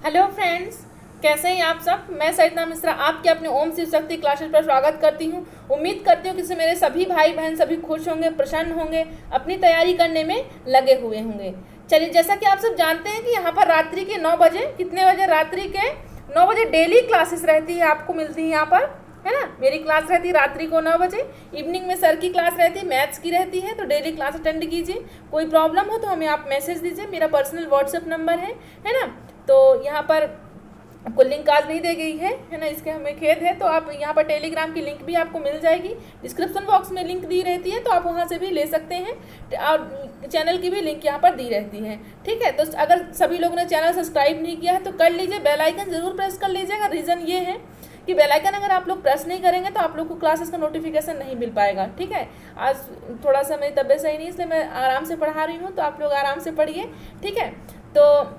Hello friends, कैसे हैं आप सब। मैं सरिता मिश्रा आपके अपने ओम शिव शक्ति क्लासेस पर स्वागत करती हूं। उम्मीद करती हूं कि मेरे सभी भाई बहन सभी खुश होंगे, प्रसन्न होंगे, अपनी तैयारी करने में लगे हुए होंगे। चलिए, जैसा कि आप सब जानते हैं कि यहाँ पर रात्रि के 9 बजे, कितने बजे, रात्रि के 9 बजे डेली क्लासेस रहती है, आपको मिलती है यहाँ पर, है ना। मेरी क्लास रहती है रात्रि को 9 बजे। इवनिंग में सर की क्लास रहती है, मैथ्स की रहती है, तो डेली क्लास अटेंड कीजिए। कोई प्रॉब्लम हो तो हमें आप मैसेज दीजिए, मेरा पर्सनल व्हाट्सएप नंबर है ना। तो यहाँ पर आपको लिंक आज नहीं दी गई है ना, इसके हमें खेद है। तो आप यहाँ पर टेलीग्राम की लिंक भी आपको मिल जाएगी, डिस्क्रिप्शन बॉक्स में लिंक दी रहती है, तो आप वहाँ से भी ले सकते हैं। और चैनल की भी लिंक यहाँ पर दी रहती है, ठीक है। तो अगर सभी लोगों ने चैनल सब्सक्राइब नहीं किया है तो कर लीजिए, बेल आइकन जरूर प्रेस कर लीजिएगा। रीज़न ये है कि बेल आइकन अगर आप लोग प्रेस नहीं करेंगे तो आप लोग को क्लासेस का नोटिफिकेशन नहीं मिल पाएगा, ठीक है। आज थोड़ा सा मेरी तबीयत सही नहीं, इसलिए मैं आराम से पढ़ा रही हूँ, तो आप लोग आराम से पढ़िए, ठीक है। तो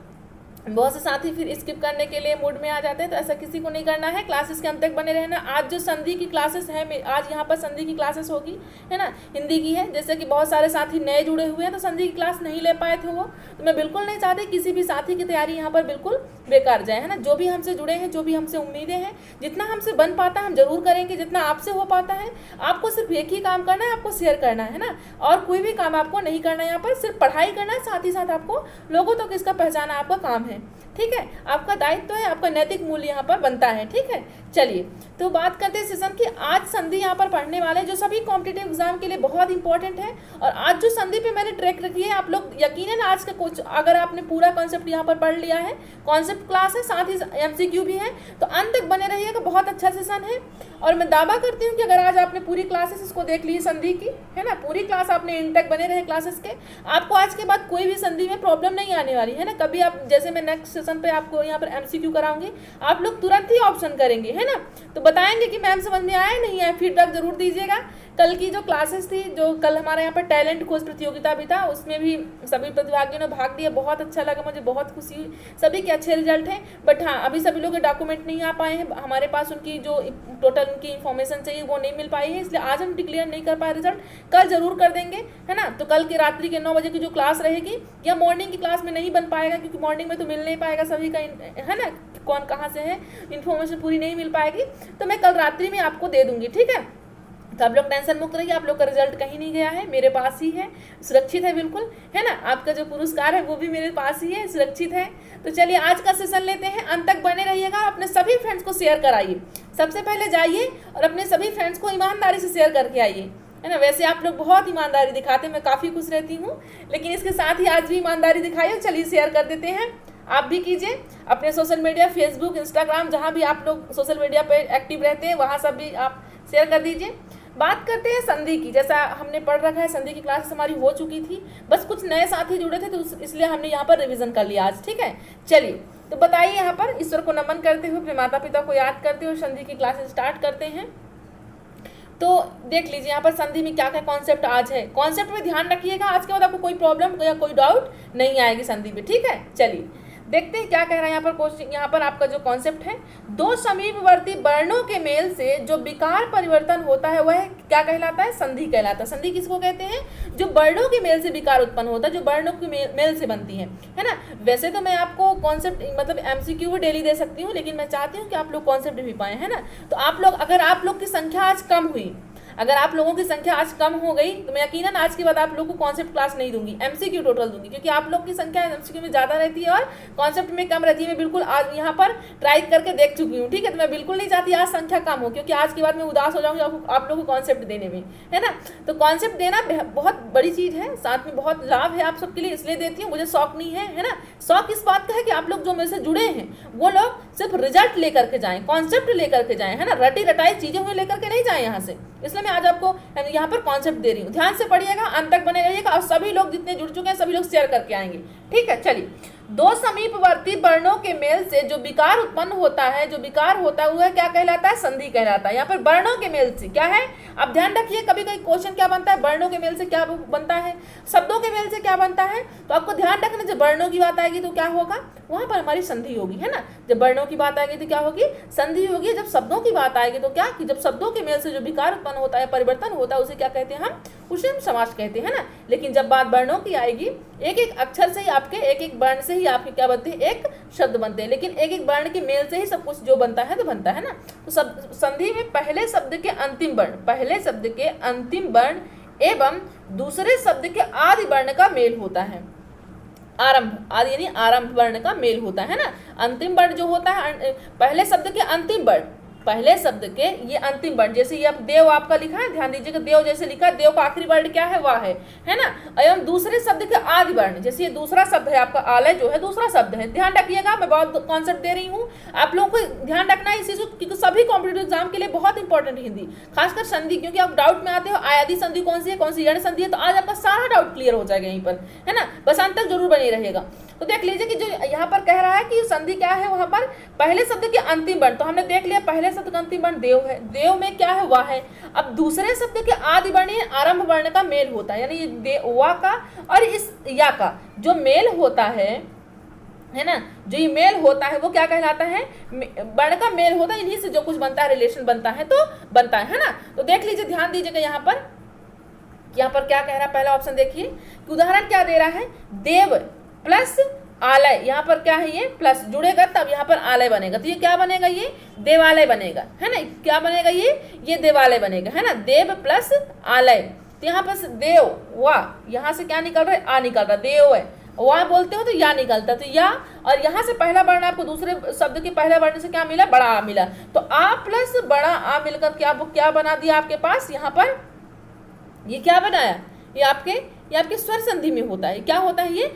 बहुत से साथी फिर स्किप करने के लिए मूड में आ जाते हैं, तो ऐसा किसी को नहीं करना है। क्लासेस के अंत तक बने रहना। आज जो संधि की क्लासेस है, आज यहाँ पर संधि की क्लासेस होगी, है ना, हिंदी की है। जैसे कि बहुत सारे साथी नए जुड़े हुए हैं तो संधि की क्लास नहीं ले पाए थे वो, तो मैं बिल्कुल नहीं चाहती किसी भी साथी की तैयारी यहाँ पर बिल्कुल बेकार जाए, है ना। जो भी हमसे जुड़े हैं, जो भी हमसे उम्मीदें हैं, जितना हमसे बन पाता है हम जरूर करेंगे, जितना आपसे हो पाता है। आपको सिर्फ एक ही काम करना है, आपको शेयर करना है ना, और कोई भी काम आपको नहीं करना है। यहाँ पर सिर्फ पढ़ाई करना है, साथ ही साथ आपको लोगों तक इसका पहचाना आपका काम है, ठीक है। आपका दायित्व है, आपका नैतिक मूल्य यहाँ पर बनता है, ठीक है। चलिए, तो बात करते हैं सेशन की। आज संधि यहाँ पर पढ़ने वाले जो सभी कॉम्पिटिटिव एग्जाम के लिए बहुत इंपॉर्टेंट है। और आज जो संधि पे मैंने ट्रैक रखी है, आप लोग यकीनन आज का कुछ, अगर आपने पूरा कॉन्सेप्ट यहाँ पर पढ़ लिया है, कॉन्सेप्ट क्लास है, साथ ही MCQ भी है, तो अंत तक बने रहिएगा। बहुत अच्छा सेशन है और मैं दावा करती हूँ कि अगर आज आपने पूरी क्लासेस इसको देख ली संधि की, है ना, पूरी क्लास आपने इन तक बने रहे क्लासेस के, आपको आज के बाद कोई भी संधि में प्रॉब्लम नहीं आने वाली है ना। कभी आप, जैसे मैं नेक्स्ट सेशन पे आपको यहाँ पर MCQ कराऊंगी, आप लोग तुरंत ही ऑप्शन करेंगे, है ना, तो बताएंगे कि मैम समझ में आया नहीं आया, फीडबैक जरूर दीजिएगा। कल की जो क्लासेस थी, जो कल हमारे यहाँ पर टैलेंट खोज प्रतियोगिता भी था, उसमें भी सभी प्रतिभागियों ने भाग लिया। बहुत अच्छा लगा, मुझे बहुत खुशी हुई, सभी के अच्छे रिजल्ट हैं। बट हाँ, अभी सभी लोग के डॉक्यूमेंट नहीं आ पाए हैं, हमारे पास उनकी जो टोटल उनकी इन्फॉर्मेशन चाहिए वो नहीं मिल पाई है, इसलिए आज हम डिक्लेयर नहीं कर पाए रिजल्ट। कल जरूर कर देंगे, है ना। तो कल की रात्रि के 9 बजे की जो क्लास रहेगी, या मॉर्निंग की क्लास में नहीं बन पाएगा, क्योंकि मॉर्निंग में तो मिल नहीं पाएगा सभी का, है ना, कौन कहाँ से है, इन्फॉर्मेशन पूरी नहीं मिल पाएगी, तो मैं कल रात्रि में आपको दे दूंगी, ठीक है। तो आप लोग टेंशन मुक्त रहिए, आप लोग का रिजल्ट कहीं नहीं गया है, मेरे पास ही है, सुरक्षित है बिल्कुल, है ना। आपका जो पुरस्कार है वो भी मेरे पास ही है, सुरक्षित है। तो चलिए आज का सेशन लेते हैं, अंत तक बने रहिएगा, अपने सभी फ्रेंड्स को शेयर कराइए। सबसे पहले जाइए और अपने सभी फ्रेंड्स को ईमानदारी से शेयर करके आइए, है ना। वैसे आप लोग बहुत ईमानदारी दिखाते हैं, मैं काफ़ी खुश रहती हूँ, लेकिन इसके साथ ही आज भी ईमानदारी दिखाइए। चलिए शेयर कर देते हैं, आप भी कीजिए अपने सोशल मीडिया, फेसबुक, इंस्टाग्राम, जहाँ भी आप लोग सोशल मीडिया पे एक्टिव रहते हैं वहाँ सब भी आप शेयर कर दीजिए। बात करते हैं संधि की। जैसा हमने पढ़ रखा है, संधि की क्लास हमारी हो चुकी थी, बस कुछ नए साथी जुड़े थे, तो इसलिए हमने यहाँ पर रिवीजन कर लिया आज, ठीक है। चलिए, तो बताइए, यहाँ पर ईश्वर को नमन करते हुए, अपने माता पिता को याद करते हुए संधि की क्लासेस स्टार्ट करते हैं। तो देख लीजिए यहाँ पर संधि में क्या क्या कॉन्सेप्ट आज है। कॉन्सेप्ट में ध्यान रखिएगा, आज के बाद आपको कोई प्रॉब्लम या कोई डाउट नहीं आएगी संधि में, ठीक है। चलिए देखते हैं क्या कह रहा है यहाँ पर क्वेश्चन। यहाँ पर आपका जो कॉन्सेप्ट है, दो समीपवर्ती वर्णों के मेल से जो विकार परिवर्तन होता है वह क्या कहलाता है, संधि कहलाता है। संधि किसको कहते हैं, जो वर्णों के मेल से विकार उत्पन्न होता है, जो वर्णों के मेल से बनती है ना। वैसे तो मैं आपको कॉन्सेप्ट मतलब MCQ भी डेली दे सकती हूँ, लेकिन मैं चाहती हूँ कि आप लोग कॉन्सेप्ट भी पाएं, है ना। तो आप लोग, अगर आप लोग की संख्या आज कम हुई, अगर आप लोगों की संख्या आज कम हो गई, तो मैं यकीनन आज के बाद आप लोगों को कॉन्सेप्ट क्लास नहीं दूंगी, MCQ टोटल दूंगी, क्योंकि आप लोग की संख्या MCQ में ज़्यादा रहती है और कॉन्सेप्ट में कम रहती है। मैं बिल्कुल आज यहाँ पर ट्राई करके देख चुकी हूँ, ठीक है। तो मैं बिल्कुल नहीं चाहती आज संख्या कम हो, क्योंकि आज के बाद मैं उदास हो जाऊँगी आप लोगों को कॉन्सेप्ट देने में, है ना। तो कॉन्सेप्ट देना बहुत बड़ी चीज़ है, साथ में बहुत लाभ है आप सबके लिए, इसलिए देती हूँ। मुझे शौक नहीं है ना। शौक इस बात का है कि आप लोग जो मेरे से जुड़े हैं वो लोग सिर्फ रिजल्ट लेकर के जाएं, कॉन्सेप्ट लेकर के जाएं, है ना। रटी रटाई चीज़ें हुए लेकर के नहीं जाएं यहाँ से, इसलिए मैं आज आपको यहाँ पर कॉन्सेप्ट दे रही हूँ। ध्यान से पढ़िएगा, अंत तक बने रहिएगा, और सभी लोग जितने जुड़ चुके हैं सभी लोग शेयर करके आएंगे, ठीक है। चलिए, दो समीपवर्ती वर्णों के मेल से जो विकार उत्पन्न होता है, जो विकार होता हुआ क्या कहलाता है, संधि कहलाता है। यहाँ पर वर्णों के मेल से क्या है, आप ध्यान रखिए, कभी कभी क्वेश्चन क्या बनता है, वर्णों के मेल से क्या बनता है, शब्दों के मेल से क्या बनता है। तो आपको ध्यान रखना, जब वर्णों की बात आएगी तो क्या होगा, वहां पर हमारी संधि होगी, है ना। जब वर्णों की बात आएगी तो क्या होगी, संधि होगी। जब शब्दों की बात आएगी तो क्या, कि जब शब्दों के मेल से जो विकार उत्पन्न होता है, परिवर्तन होता है, उसे क्या कहते हैं हम, उसे हम समास कहते हैं ना। लेकिन जब बात वर्णों की आएगी, एक एक अक्षर से ही आपके, एक एक वर्ण से ही आपके क्या बनते हैं, एक शब्द बनते हैं, लेकिन एक एक वर्ण के मेल से ही सब कुछ जो बनता है तो बनता है ना। तो सब संधि में पहले शब्द के अंतिम वर्ण, पहले शब्द के अंतिम वर्ण एवं दूसरे शब्द के आदि वर्ण का मेल होता है। आरंभ, आदि यानी आरंभ वर्ण का मेल होता है ना। अंतिम वर्ण जो होता है, पहले शब्द के अंतिम वर्ण, पहले शब्द के ये अंतिम वर्ण, जैसे ये अब देव आपका लिखा है, ध्यान दीजिएगा, देव जैसे लिखा है, देव का आखिरी वर्ण क्या है, वाह है ना। एवं दूसरे शब्द के आदि वर्ण, जैसे ये दूसरा शब्द है आपका आलय जो है दूसरा शब्द है। ध्यान रखिएगा, मैं बहुत कॉन्सेप्ट दे रही हूँ, आप लोगों को ध्यान रखना है इस चीज को, क्योंकि सभी कॉम्पिटेटिव एग्जाम के लिए बहुत इंपॉर्टेंट है हिंदी, खासकर संधि, क्योंकि आप डाउट में आते हो आयादी संधि कौन सी है, कौन सी यण संधि है, तो आज आपका सारा डाउट क्लियर हो जाएगा यहीं पर, है ना। बस अंत तक जरूर बने रहेगा। तो देख लीजिए कि जो यहाँ पर कह रहा है कि संधि क्या है, वहां पर पहले शब्द के अंतिम वर्ण, तो हमने देख लिया पहले शब्द का अंतिम वर्ण देव है, देव में क्या है, वाह है। अब दूसरे शब्द के आदि वर्ण आरंभ वर्ण का मेल होता है, यानी ये वा का और इस या का जो मेल होता है ना, जो ये मेल होता है वो क्या कहलाता है, वर्ण का मेल होता है, इन्हीं से जो कुछ बनता है, रिलेशन बनता है तो बनता है ना। तो देख लीजिए, ध्यान दीजिएगा यहाँ पर क्या कह रहा है, पहला ऑप्शन देखिए, उदाहरण क्या दे रहा है, देव प्लस आलय, यहाँ पर क्या है, ये प्लस जुड़ेगा तब यहाँ पर आलय बनेगा, तो ये क्या बनेगा, ये देवालय बनेगा, है ना। क्या बनेगा, ये देवालय बनेगा, है ना, देव प्लस आलय। तो यहाँ पर देव वाह, यहाँ से क्या निकल रहा है, आ निकल रहा है, देव है, वाह बोलते हो तो या निकलता, तो या, और यहाँ से पहला वर्ण आपको दूसरे शब्द के पहले वर्ण से क्या मिला, बड़ा आ मिला, तो आ प्लस बड़ा आ मिलकर क्या बना दिया आपके पास, यहाँ पर ये क्या बनाया, ये आपके स्वर संधि में होता है। क्या होता है, ये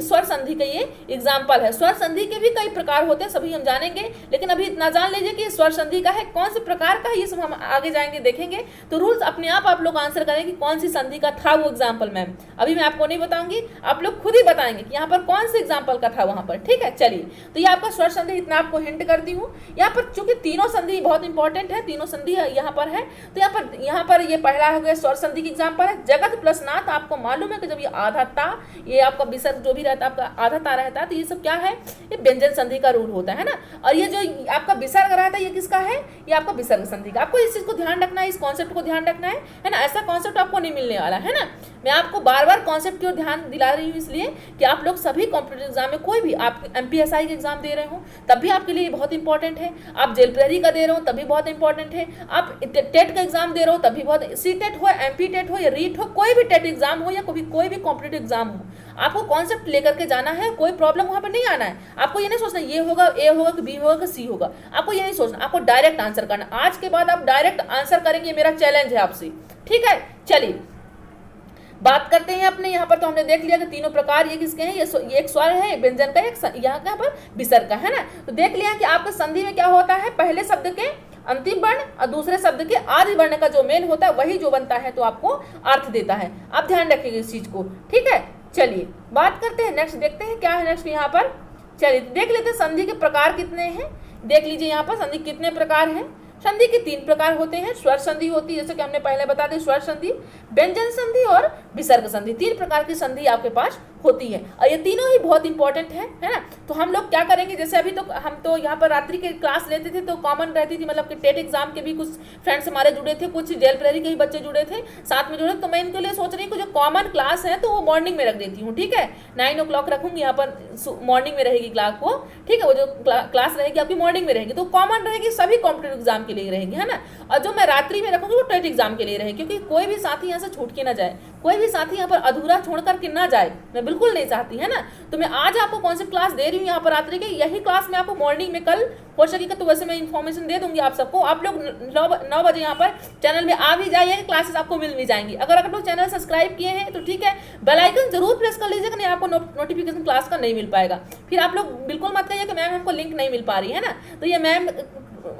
स्वर संधि का ये एग्जाम्पल है। स्वर संधि के भी कई प्रकार होते हैं, सभी हम जानेंगे, लेकिन अभी इतना जान लीजिए कि स्वर संधि का है, कौन से प्रकार का है, ये सब हम आगे जाएंगे देखेंगे। तो रूल्स अपने आप लोग आंसर करें कि कौन सी संधि का था वो एग्जाम्पल। मैम अभी मैं आपको नहीं बताऊंगी, आप लोग खुद ही बताएंगे कि यहाँ पर कौन से एग्जाम्पल का था वहां पर, ठीक है। चलिए, तो ये आपका स्वर संधि, इतना आपको हिंट करती हूँ। यहाँ पर चूंकि तीनों संधि बहुत इंपॉर्टेंट है, तीनों संधि यहाँ पर है, तो यहाँ पर ये पहला हो गया स्वर संधि की एग्जाम्पल है। जगत प्लस नाथ, आपको मालूम है कि जब ये आधा ता, ये आपका विसर्ग जो भी रहता है आपका आधा ता रहता है, तो ये सब क्या है, ये व्यंजन संधि का रूल होता है ना। और ये जो आपका विसर्ग रहता है ये किसका है, ये आपका विसर्ग संधि का। आपको इस चीज को ध्यान रखना है, इस कॉन्सेप्ट को ध्यान रखना है ना। ऐसा कॉन्सेप्ट आपको नहीं मिलने वाला है ना। मैं आपको बार बार कॉन्सेप्ट की ओर ध्यान दिला रही हूँ, इसलिए कि आप लोग सभी कॉम्पिटेटिव एग्जाम में, कोई भी आप MPSI के एग्जाम दे रहे हो तब भी आपके लिए बहुत इंपॉर्टेंट है, आप जेल प्रहरी का दे रहे हो तभी बहुत इंपॉर्टेंट है, आप टेट का एग्जाम दे रहे हो तभी बहुत, CTET हो, MP टेट हो या रीट हो, कोई भी टेट एग्जाम हो या कोई भी कॉम्पिटेटिव एग्जाम हो, आपको कॉन्सेप्ट लेकर के जाना है। कोई प्रॉब्लम वहां पर नहीं आना है। आपको ये नहीं सोचना ये होगा, ए होगा कि बी होगा कि सी होगा, आपको ये नहीं सोचना, आपको डायरेक्ट आंसर करना। आज के बाद आप डायरेक्ट आंसर करेंगे, मेरा चैलेंज है आपसे, ठीक है। चलिए बात करते हैं अपने यहाँ पर। तो हमने देख लिया कि तीनों प्रकार ये किसके हैं, ये एक स्वर है, व्यंजन का, एक यहाँ पर विसर्ग का, है ना। तो देख लिया कि आपका संधि में क्या होता है, पहले शब्द के अंतिम वर्ण और दूसरे शब्द के आदि वर्ण का जो मेल होता है वही जो बनता है तो आपको अर्थ देता है। आप ध्यान रखिएगा इस चीज को, ठीक है। चलिए बात करते हैं नेक्स्ट, देखते हैं क्या है नेक्स्ट यहाँ पर। चलिए देख लेते हैं संधि के प्रकार कितने हैं। देख लीजिए यहाँ पर संधि कितने प्रकार हैं। संधि के 3 प्रकार होते हैं। स्वर संधि होती है, जैसे कि हमने पहले बता दी, स्वर संधि, व्यंजन संधि और विसर्ग संधि। 3 प्रकार की संधि आपके पास होती है और ये तीनों ही बहुत इंपॉर्टेंट है ना। तो हम लोग क्या करेंगे, जैसे अभी तो हम तो यहाँ पर रात्रि के क्लास लेते थे तो कॉमन रहती थी, मतलब कि टेट एग्जाम के भी कुछ फ्रेंड्स हमारे जुड़े थे, कुछ जेल प्रहरी के भी बच्चे जुड़े थे साथ में जुड़े। तो मैं इनके लिए सोच रही हूँ कि जो कॉमन क्लास है तो वो मॉर्निंग में रख देती हूँ, ठीक है। 9 o'clock रखूंगी यहाँ पर, मॉर्निंग में रहेगी क्लास को, ठीक है। वो जो क्लास रहेगी आपकी मॉर्निंग में रहेगी, तो कॉमन रहेगी, सभी कॉम्पिटेटिव एग्जाम के लिए रहेगी, है ना। और जो मैं रात्रि में रखूंगी वो टेट एग्जाम के लिए रहेगी, क्योंकि कोई भी साथी यहाँ से छूट के ना जाए, कोई भी साथी यहाँ पर अधूरा छोड़ करके ना जाए, मैं बिल्कुल नहीं चाहती, है ना। तो मैं आज आपको कौन सी क्लास दे रही हूँ यहाँ पर रात्रि के, यही क्लास मैं आपको मॉर्निंग में कल हो सकेगा तो वैसे मैं इन्फॉर्मेशन दे दूंगी आप सबको। आप लोग 9 बजे यहाँ पर चैनल में आ भी जाइए, क्लासेस आपको मिल भी जाएंगी। अगर आप लोग चैनल सब्सक्राइब किए हैं तो ठीक है, बेल आइकन जरूर प्रेस कर लीजिएगा, नहीं आपको नोटिफिकेशन क्लास का नहीं मिल पाएगा। फिर आप लोग बिल्कुल मत कहिए कि मैम हमको लिंक नहीं मिल पा रही है ना। तो ये मैम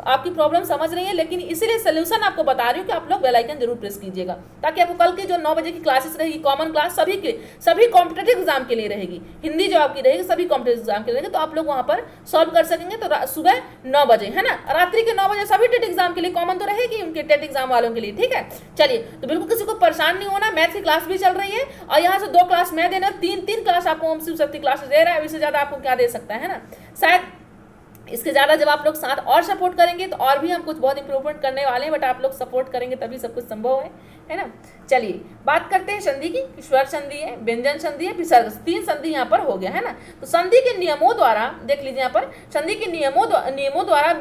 आपकी प्रॉब्लम समझ रही है, लेकिन इसीलिए सोल्यूशन आपको बता रही हूँ कि आप लोग बेल आइकन जरूर प्रेस कीजिएगा, ताकि आपको कल की जो 9 बजे की क्लासेस रहेगी, कॉमन क्लास सभी कॉम्पिटेटिव एग्जाम के लिए रहेगी, हिंदी जो आपकी रहेगी सभी कॉम्पिटेटिव एग्जाम के लिए रहेगी, तो आप लोग वहाँ पर सॉल्व कर सकेंगे। तो सुबह 9 बजे, है ना, रात्रि के 9 बजे सभी टेट एग्जाम के लिए कॉमन तो रहेगी, उनके टेट एग्जाम वालों के लिए, ठीक है। चलिए, तो बिल्कुल किसी को परेशान नहीं होना। मैथ की क्लास भी चल रही है और यहाँ से 2 क्लास मैं देना, 3 क्लास आपको ओम शिव शक्ति क्लासेस दे रहा है, इससे ज्यादा आपको क्या दे सकता है ना। शायद इसके ज़्यादा जब आप लोग साथ और सपोर्ट करेंगे तो और भी हम कुछ बहुत इंप्रूवमेंट करने वाले हैं, बट आप लोग सपोर्ट करेंगे तभी सब कुछ संभव है ना। चलिए बात करते हैं संधि की। स्वर संधि है, व्यंजन संधि है, विसर्ग, 3 संधि यहाँ पर हो गया है ना। तो संधि के नियमों द्वारा देख लीजिए, यहाँ पर संधि के नियमों द्वारा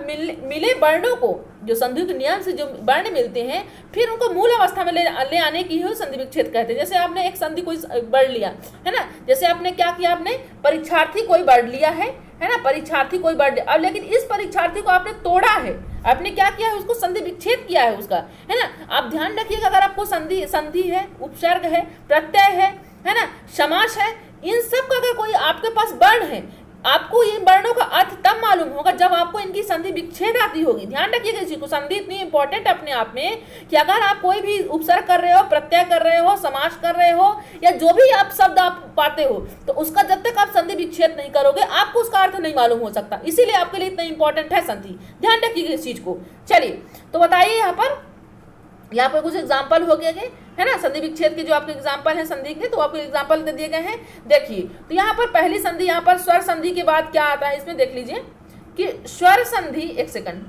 मिले वर्णों को, जो संधि के नियम से जो वर्ण मिलते हैं, फिर उनको मूल अवस्था में ले आने की ही संधि विच्छेद कहते हैं। जैसे आपने एक संधि कोई वर्ड लिया है ना, जैसे आपने क्या किया, आपने परीक्षार्थी कोई वर्ड लिया है ना, परीक्षार्थी कोई वर्ड, अब लेकिन इस परीक्षार्थी को आपने तोड़ा है, आपने क्या किया है, उसको संधि विच्छेद किया है उसका, है ना। आप ध्यान रखिएगा, अगर आपको संधि है, उपसर्ग है, प्रत्यय है ना, समास है, इन सब का अगर कोई आपके पास वर्ण है, आपको ये वर्णों का अर्थ तब मालूम होगा जब आपको इनकी संधि विच्छेद आती होगी। ध्यान रखिएगा इस चीज को, संधि इतनी इंपॉर्टेंट अपने आप में कि अगर आप कोई भी उपसर्ग कर रहे हो, प्रत्यय कर रहे हो, समास कर रहे हो, या जो भी आप शब्द आप पाते हो, तो उसका जब तक आप संधि विच्छेद नहीं करोगे आपको उसका अर्थ नहीं मालूम हो सकता। इसीलिए आपके लिए इतना इंपॉर्टेंट है संधि, ध्यान रखिएगा इस चीज को। चलिए तो बताइए, यहाँ पर कुछ एग्जाम्पल हो गए है ना, संधि विच्छेद के जो आपके एग्जाम्पल हैं संधि के, तो आपको एग्जाम्पल दे दिए गए हैं। देखिए तो यहाँ पर पहली संधि, यहाँ पर स्वर संधि के बाद क्या आता है, इसमें देख लीजिए कि स्वर संधि, एक सेकंड,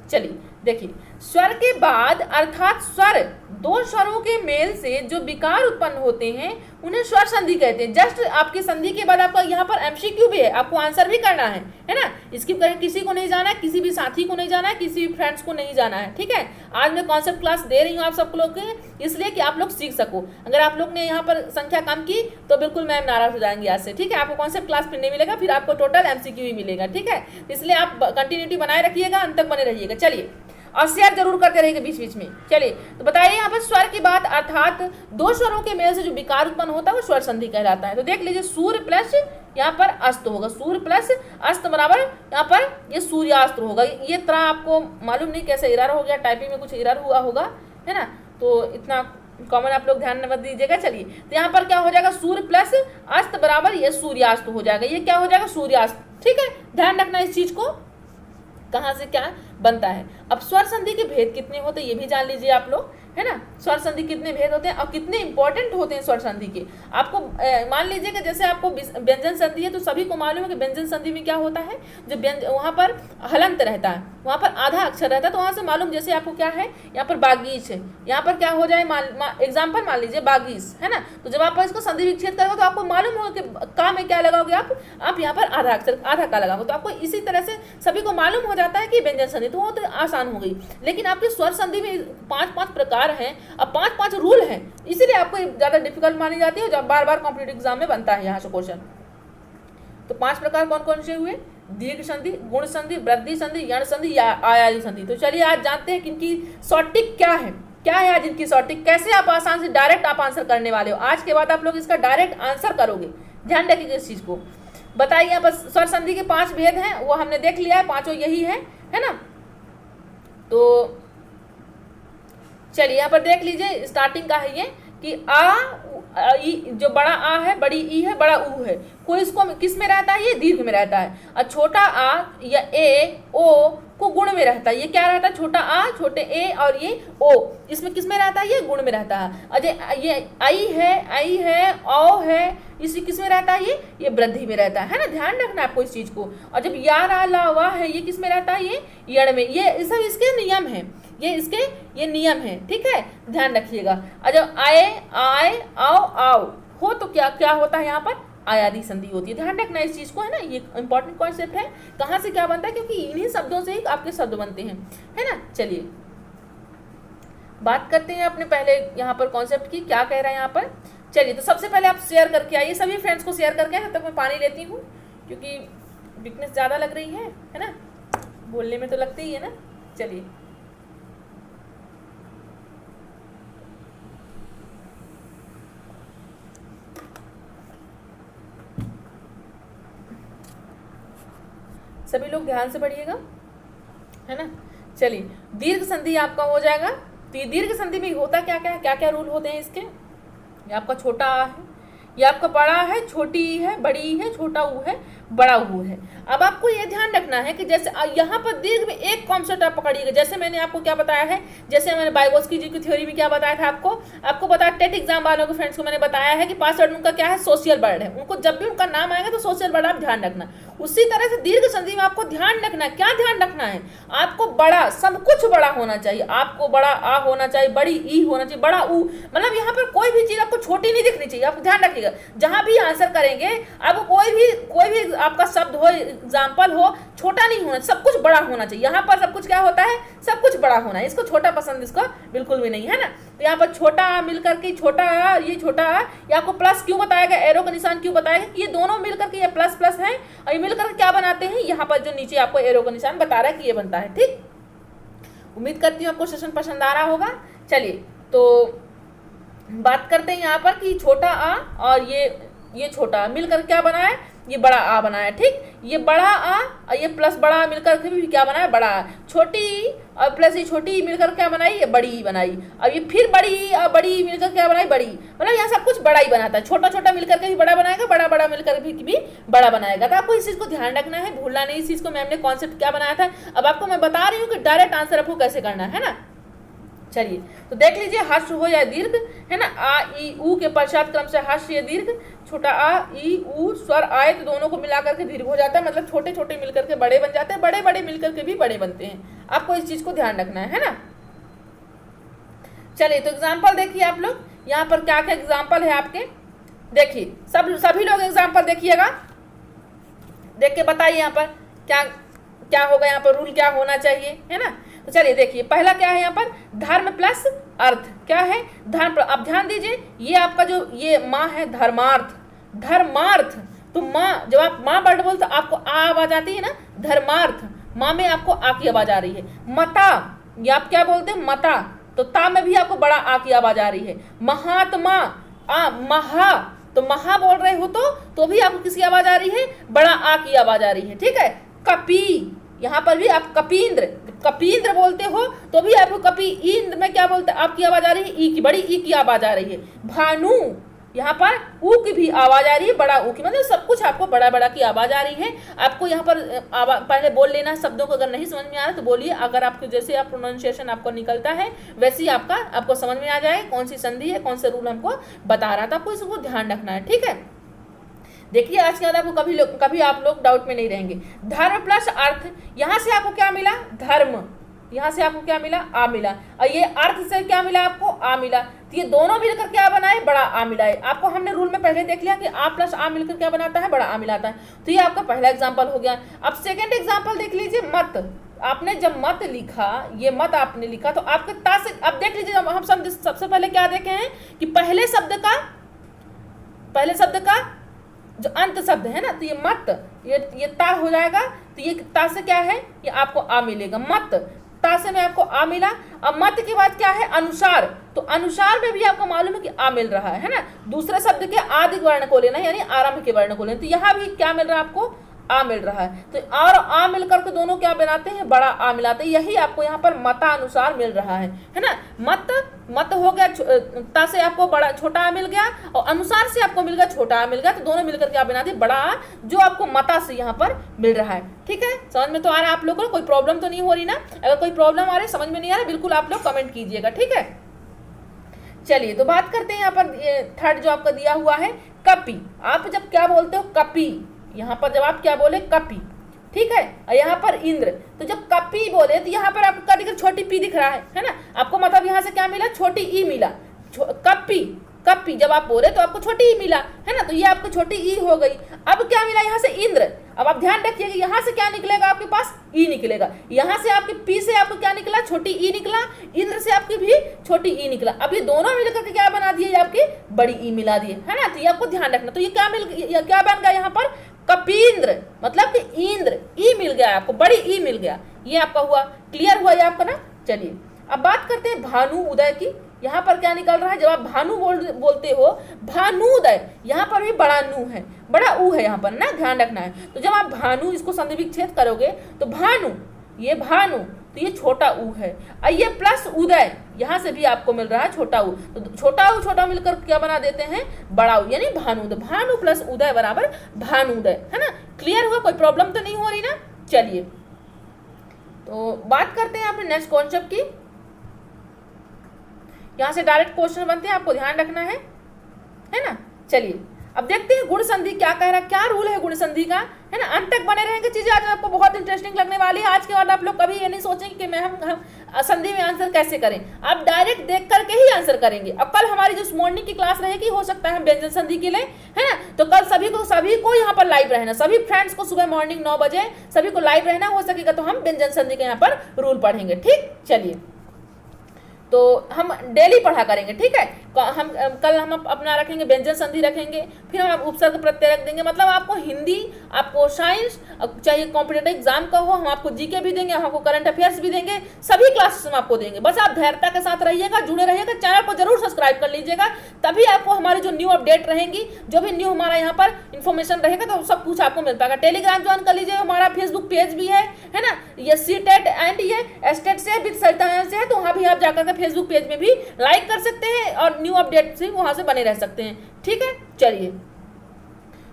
चलिए देखिए, स्वर के बाद अर्थात स्वर, 2 स्वरों के मेल से जो विकार उत्पन्न होते हैं उन्हें स्वर संधि कहते हैं। जस्ट आपकी संधि के बाद आपका यहाँ पर एमसीक्यू भी है, आपको आंसर भी करना है ना। इसकी किसी को नहीं जाना है, किसी भी साथी को नहीं जाना है, किसी भी फ्रेंड्स को नहीं जाना है, ठीक है। आज मैं कॉन्सेप्ट क्लास दे रही हूँ आप सब लोग के, इसलिए कि आप लोग सीख सको। अगर आप लोग ने यहाँ पर संख्या कम की तो बिल्कुल मैम नाराज हो जाएंगे आज से, ठीक है। आपको कॉन्सेप्ट क्लास फिर नहीं मिलेगा, फिर आपको टोटल एमसीक्यू ही मिलेगा, ठीक है। इसलिए आप कंटिन्यूटी बनाए रखिएगा, अंत तक बने रहिएगा। चलिए और शेयर जरूर करते रहेंगे बीच बीच में। चलिए तो बताइए, यहाँ पर स्वर की बात अर्थात 2 स्वरों के मेल से जो विकार उत्पन्न होता है वो स्वर संधि कहलाता है। तो देख लीजिए, सूर्य प्लस यहाँ पर अस्त होगा, सूर्य प्लस अस्त बराबर यहाँ पर ये सूर्यास्त होगा। ये तरह आपको मालूम नहीं कैसे एरर हो गया, टाइपिंग में कुछ एरर हुआ होगा, है ना, तो इतना कॉमन आप लोग ध्यान मत दीजिएगा। चलिए तो यहाँ पर क्या हो जाएगा, सूर्य प्लस अस्त बराबर ये सूर्यास्त हो जाएगा, ये क्या हो जाएगा, सूर्यास्त, ठीक है। ध्यान रखना इस चीज को, कहाँ से क्या बनता है। अब स्वर संधि के भेद कितने होते हैं ये भी जान लीजिए आप लोग, है ना। स्वर संधि कितने भेद होते हैं और कितने इंपॉर्टेंट होते हैं स्वर संधि के। आपको मान लीजिए कि जैसे आपको व्यंजन संधि है तो सभी को मालूम है कि व्यंजन संधि में क्या होता है, जो वहाँ पर हलंत रहता है, वहाँ पर आधा अक्षर रहता है, तो वहाँ से मालूम, जैसे आपको क्या है, यहाँ पर बागीच है, यहाँ पर क्या हो जाए, एग्जाम्पल मान लीजिए बागीस, है ना। तो जब आप इसको संधि विच्छेद करोगे तो आपको मालूम होगा कि का में क्या लगाओगे आप यहाँ पर आधा अक्षर, आधा का लगाओगे, तो आपको इसी तरह से सभी को मालूम हो जाता है कि व्यंजन संधि, तो वो तो आसान हो गई। लेकिन आपके स्वर संधि में 5 प्रकार हैं, अब 5 रूल हैं, इसीलिए आपको ज्यादा डिफिकल्ट मानी जाती है, जब बार बार कॉम्पिटिटिव एग्जाम में बनता है यहाँ से क्वेश्चन। तो 5 प्रकार कौन कौन से हुए, दीर्घ संधि, गुण संधि, वृद्धि संधि, यण संधि, आयादी संधि। तो चलिए आज जानते हैं कि इनकी सॉर्टिक क्या है आज इनकी सॉर्टिक, कैसे आप आसान से डायरेक्ट आप आंसर करने वाले हो। आज के बाद आप लोग इसका डायरेक्ट आंसर करोगे, ध्यान रखिएगा इस चीज को। बताइए, यहाँ पर स्वर संधि के 5 भेद हैं, वो हमने देख लिया है, 5 यही है ना। तो चलिए यहाँ पर देख लीजिए, स्टार्टिंग का है ये कि जो बड़ा आ है, बड़ी ई है, बड़ा ऊ है, कोई इसको किस में रहता है, ये दीर्घ में रहता है। और छोटा आ या ए ओ को गुण में रहता है, ये क्या रहता है, छोटा आ, छोटे ए और ये ओ, इसमें किस में रहता है, ये गुण में रहता है। और ये आई है, औ है, इसी किस में रहता है, ये वृद्धि में रहता है ना। ध्यान रखना आपको इस चीज को। और जब या रा ला वा है, ये किस में रहता है, ये यण में। ये सब इसके नियम है, ये नियम है, ठीक है, ध्यान रखिएगा। और जब आए आओ हो तो क्या होता है, यहाँ पर आयादी संधि होती है। ध्यान रखना इस चीज को, है ना, ये इंपॉर्टेंट कॉन्सेप्ट है। कहाँ से क्या बनता है, क्योंकि इन्हीं शब्दों से ही आपके शब्द बनते हैं, है ना। चलिए बात करते हैं अपने पहले यहाँ पर कॉन्सेप्ट की, क्या कह रहा है यहाँ पर। चलिए तो सबसे पहले आप शेयर करके आइए, सभी फ्रेंड्स को शेयर करके, तब तक मैं पानी लेती हूँ क्योंकि वीकनेस ज़्यादा लग रही है ना, बोलने में तो लगती ही है ना। चलिए सभी लोग ध्यान से पढ़िएगा, है ना। चलिए दीर्घ संधि आपका हो जाएगा। तो दीर्घ संधि में होता क्या रूल होते हैं इसके। ये आपका छोटा आ है, ये आपका बड़ा है, छोटी ई है, बड़ी ई है, छोटा ऊ है, बड़ा ऊ है। अब आपको ये ध्यान रखना है कि जैसे यहाँ पर दीर्घ में एक कॉन्सेप्ट आप पकड़िएगा। जैसे मैंने आपको क्या बताया है, जैसे मैंने बाइगोस्की जी की थ्योरी में क्या बताया था आपको बताया, टेट एग्जाम वालों के फ्रेंड्स को मैंने बताया है कि पास्ट वर्ड उनका क्या है, सोशल वर्ड है। उनको जब भी उनका नाम आएगा तो सोशल वर्ड आप ध्यान रखना। उसी तरह से दीर्घ संधि में आपको ध्यान रखना, क्या ध्यान रखना है, आपको बड़ा, सब कुछ बड़ा होना चाहिए। आपको बड़ा आ होना चाहिए, बड़ी ई होना चाहिए, बड़ा ऊ, मतलब यहाँ पर कोई भी चीज आपको छोटी नहीं दिखनी चाहिए। आप ध्यान रखिएगा, जहां भी आंसर करेंगे आपको कोई भी आपका शब्द हो, एग्जाम्पल हो, छोटा नहीं होना, सब कुछ बड़ा होना चाहिए। यहाँ पर सब कुछ क्या होता है, सब कुछ बड़ा होना है। इसको छोटा पसंद इसको बिल्कुल भी नहीं है ना। तो यहाँ पर छोटा मिलकर के छोटा, ये छोटा, ये आपको प्लस क्यों बताया गया, एरो का निशान क्यों बताया गया, ये दोनों मिलकर के ये प्लस प्लस है और ये मिलकर क्या बनाते हैं, यहाँ पर जो नीचे आपको एरो का निशान बता रहा है कि ये बनता है। ठीक, उम्मीद करती हूँ आपको सेशन पसंद आ रहा होगा। चलिए तो बात करते हैं यहाँ पर कि छोटा आ और ये छोटा मिलकर क्या बना है, ये बड़ा आ बना है। ठीक, ये बड़ा आ और ये प्लस बड़ा आ मिलकर के भी क्या बना है, बड़ा आ। छोटी ई और प्लस ये छोटी ई मिलकर क्या बनाई, ये बड़ी ई बनाई। अब ये फिर बड़ी ई और बड़ी ई मिलकर क्या बनाई, बड़ी। मतलब यहाँ सब कुछ बड़ा ही बनाता है, छोटा छोटा मिलकर के भी बड़ा बनाएगा, बड़ा बड़ा मिलकर भी बड़ा बनाएगा। तो आपको इस चीज को ध्यान रखना है, भूलना नहीं इस चीज को। मैम ने कॉन्सेप्ट क्या बनाया था, अब आपको मैं बता रही हूँ कि डायरेक्ट आंसर आपको कैसे करना है ना। चलिए तो देख लीजिए, हर्ष हो या दीर्घ है ना, आ ई ऊ के पश्चात क्रम से हर्ष या दीर्घ, छोटा आ ई ऊ स्वर आए तो दोनों को मिलाकर के दीर्घ हो जाता है। मतलब छोटे छोटे मिलकर के बड़े बन जाते हैं, बड़े बड़े मिलकर के भी बड़े बनते हैं। आपको इस चीज को ध्यान रखना है ना। चलिए तो एग्जाम्पल देखिए आप लोग, यहाँ पर क्या क्या एग्जाम्पल है आपके, देखिए सभी लोग एग्जाम्पल देखिएगा, देख के बताइए यहाँ पर क्या क्या होगा, यहाँ पर रूल क्या होना चाहिए, है ना। तो चलिए देखिए, पहला क्या है यहाँ पर, धर्म प्लस अर्थ, क्या है, धर्म। अब ध्यान दीजिए, ये आपका जो ये माँ है, धर्मार्थ, धर्मार्थ। तो माँ, जब आप माँ वर्ड बोलते आपको आ आवाज आती है ना, धर्मार्थ, माँ में आपको आ की आवाज आ रही है। मता, ये आप क्या बोलते हैं, मता, तो ता में भी आपको बड़ा आ की आवाज आ रही है। महात्मा, आ महा, तो महा बोल रहे हो तो भी आपको किसकी आवाज आ रही है, बड़ा आ की आवाज आ रही है। ठीक है, कपी, यहाँ पर भी आप कपींद्र, कपींद्र बोलते हो तो भी आपको कपी, इंद्र में क्या बोलते हैं, आपकी आवाज आ रही है ई की, बड़ी ई की आवाज आ रही है। भानु, यहाँ पर ऊ की भी आवाज आ रही है, बड़ा ऊ की, मतलब सब कुछ आपको बड़ा बड़ा की आवाज आ रही है। आपको यहाँ पर पहले बोल लेना शब्दों को, अगर नहीं समझ में आ रहा तो बोलिए, अगर आपको जैसे आप प्रोनाउंसिएशन आपको निकलता है वैसे ही आपको समझ में आ जाए कौन सी संधि है, कौन से रूल हमको बता रहा था। आपको इसको ध्यान रखना है। ठीक है, देखिए आज के बाद आपको कभी आप लोग डाउट में नहीं रहेंगे। धर्म प्लस अर्थ, यहाँ से आपको क्या मिला, धर्म, यहाँ से आपको क्या मिला, आ मिला, और ये अर्थ से क्या मिला, आपको आ मिला। तो ये दोनों मिलकर क्या बनाए, बड़ा आ मिला है। आपको हमने रूल में पहले देख लिया कि आ प्लस आ मिलकर क्या बनाता है, बड़ा आ मिलाता है। तो ये आपका पहला एग्जाम्पल हो गया। अब सेकेंड एग्जाम्पल देख लीजिए, मत। आपने जब मत लिखा, ये मत आपने लिखा तो आपके ता से, अब देख लीजिए, हम सबसे पहले क्या देखे हैं कि पहले शब्द का जो अंत शब्द है ना, तो ये मत, ये ता हो जाएगा। तो ये ता से क्या है, ये आपको आ मिलेगा, मत, ता से में आपको आ मिला। अब मत के बाद क्या है, अनुसार, तो अनुसार में भी आपको मालूम है कि आ मिल रहा है ना। दूसरे शब्द के आदि वर्ण को लेना, यानी आरंभ के वर्ण को लेना। तो यहाँ भी क्या मिल रहा है, आपको आ मिल रहा है। तो और आ मिलकर के दोनों क्या बनाते हैं, बड़ा आ मिलाते हैं। यही आपको यहाँ पर मतानुसार मिल रहा है ना। मत हो गया, ता से आपको बड़ा छोटा आ मिल गया, और अनुसार से आपको मिल गया छोटा आ मिल गया। तो दोनों मिलकर क्या बनाते हैं, बड़ा आ, जो आपको मता से यहाँ पर मिल रहा है। ठीक है, समझ में तो आ रहा है आप लोगों को, कोई प्रॉब्लम तो नहीं हो रही ना। अगर कोई प्रॉब्लम आ रही, समझ में नहीं आ रहा, बिल्कुल आप लोग कमेंट कीजिएगा। ठीक है, चलिए तो बात करते हैं यहाँ पर थर्ड जो आपका दिया हुआ है, कपी। आप जब क्या बोलते हो, कपी, यहाँ पर जब आप क्या बोले, कपी, ठीक है, और यहाँ पर इंद्र। तो जब कपी बोले तो यहाँ पर आपको क्या छोटी पी दिख रहा है ना। आपको मतलब यहाँ से क्या मिला, छोटी ई मिला। कपी जब आप बोले तो आपको छोटी ई मिला, है ना। तो ये आपको छोटी ई हो गई। अब क्या मिला यहाँ से, इंद्र। अब आप ध्यान रखिएगा, यहाँ से क्या निकलेगा, आपके पास ई निकलेगा। यहाँ से आपके पी से आपको क्या निकला, छोटी ई निकला। इंद्र से आपकी भी छोटी ई निकला। अब ये दोनों मिलकर के क्या बना दिए, ये आपकी बड़ी ई मिला दिए, है ना। तो ये आपको ध्यान रखना। तो ये क्या बन गया यहाँ पर, कपींद्र, मतलब कि इंद्र, ई मिल गया आपको, बड़ी ई मिल गया। ये आपका हुआ, क्लियर हुआ ये आपका ना। चलिए अब बात करते हैं भानु उदय की। यहाँ पर क्या निकल रहा है, जब आप भानु बोलते हो, भानुदय, यहाँ पर भी बड़ा नू है, बड़ा ऊ है यहाँ पर ना, ध्यान रखना है। तो जब आप भानु इसको संधि विच्छेद करोगे तो भानु, ये भानु, तो ये छोटा ऊ है। और ये प्लस उदय, यहाँ से भी आपको मिल रहा है छोटा ऊ। तो छोटा मिलकर क्या बना देते हैं, बड़ा ऊ, यानी भानुदय। भानु प्लस उदय बराबर भानुदय, है ना। क्लियर हुआ? कोई प्रॉब्लम तो नहीं हो रही ना? चलिए, तो बात करते हैं अपने नेक्स्ट कॉन्सेप्ट की। यहाँ से डायरेक्ट क्वेश्चन बनते हैं, आपको ध्यान रखना है ना? चलिए अब देखते हैं गुण संधि क्या कह रहा है, क्या रूल है गुण संधि का, है ना? अंत तक बने रहेंगे, चीजें आज आपको बहुत इंटरेस्टिंग लगने वाली है। आज के बाद आप लोग कभी ये नहीं सोचेंगे कि हम संधि में आंसर कैसे करें, आप डायरेक्ट देख करके ही आंसर करेंगे। अब कल हमारी जो मॉर्निंग की क्लास रहेगी, हो सकता है हम व्यंजन संधि के लिए, है ना? तो कल सभी को यहाँ पर लाइव रहना, सभी फ्रेंड्स को सुबह मॉर्निंग 9 बजे सभी को लाइव रहना। हो सकेगा तो हम व्यंजन संधि के यहाँ पर रूल पढ़ेंगे, ठीक? चलिए, तो हम डेली पढ़ा करेंगे, ठीक है? हम कल हम अपना रखेंगे व्यंजन संधि रखेंगे, फिर हम उपसर्ग प्रत्यय रख देंगे। मतलब आपको हिंदी, आपको साइंस, चाहे कॉम्पिटेटिव एग्जाम का हो, हम आपको जीके भी देंगे, हम आपको करंट अफेयर्स भी देंगे, सभी क्लासेस हम आपको देंगे। बस आप धैर्यता के साथ रहिएगा, जुड़े रहिएगा, चैनल को जरूर सब्सक्राइब कर लीजिएगा, तभी आपको हमारी जो न्यू अपडेट रहेंगी, जो भी न्यू हमारा यहाँ पर इन्फॉर्मेशन रहेगा, तो सब कुछ आपको मिल पाएगा। टेलीग्राम ज्वाइन कर लीजिए, हमारा फेसबुक पेज भी है ना? ये सीटेट एंड ये एस्टेट से विद सरिता से है, तो वहाँ भी आप जाकर के फेसबुक पेज में भी लाइक कर सकते हैं और न्यू अपडेट से वहां से बने रह सकते हैं, ठीक है? चलिए,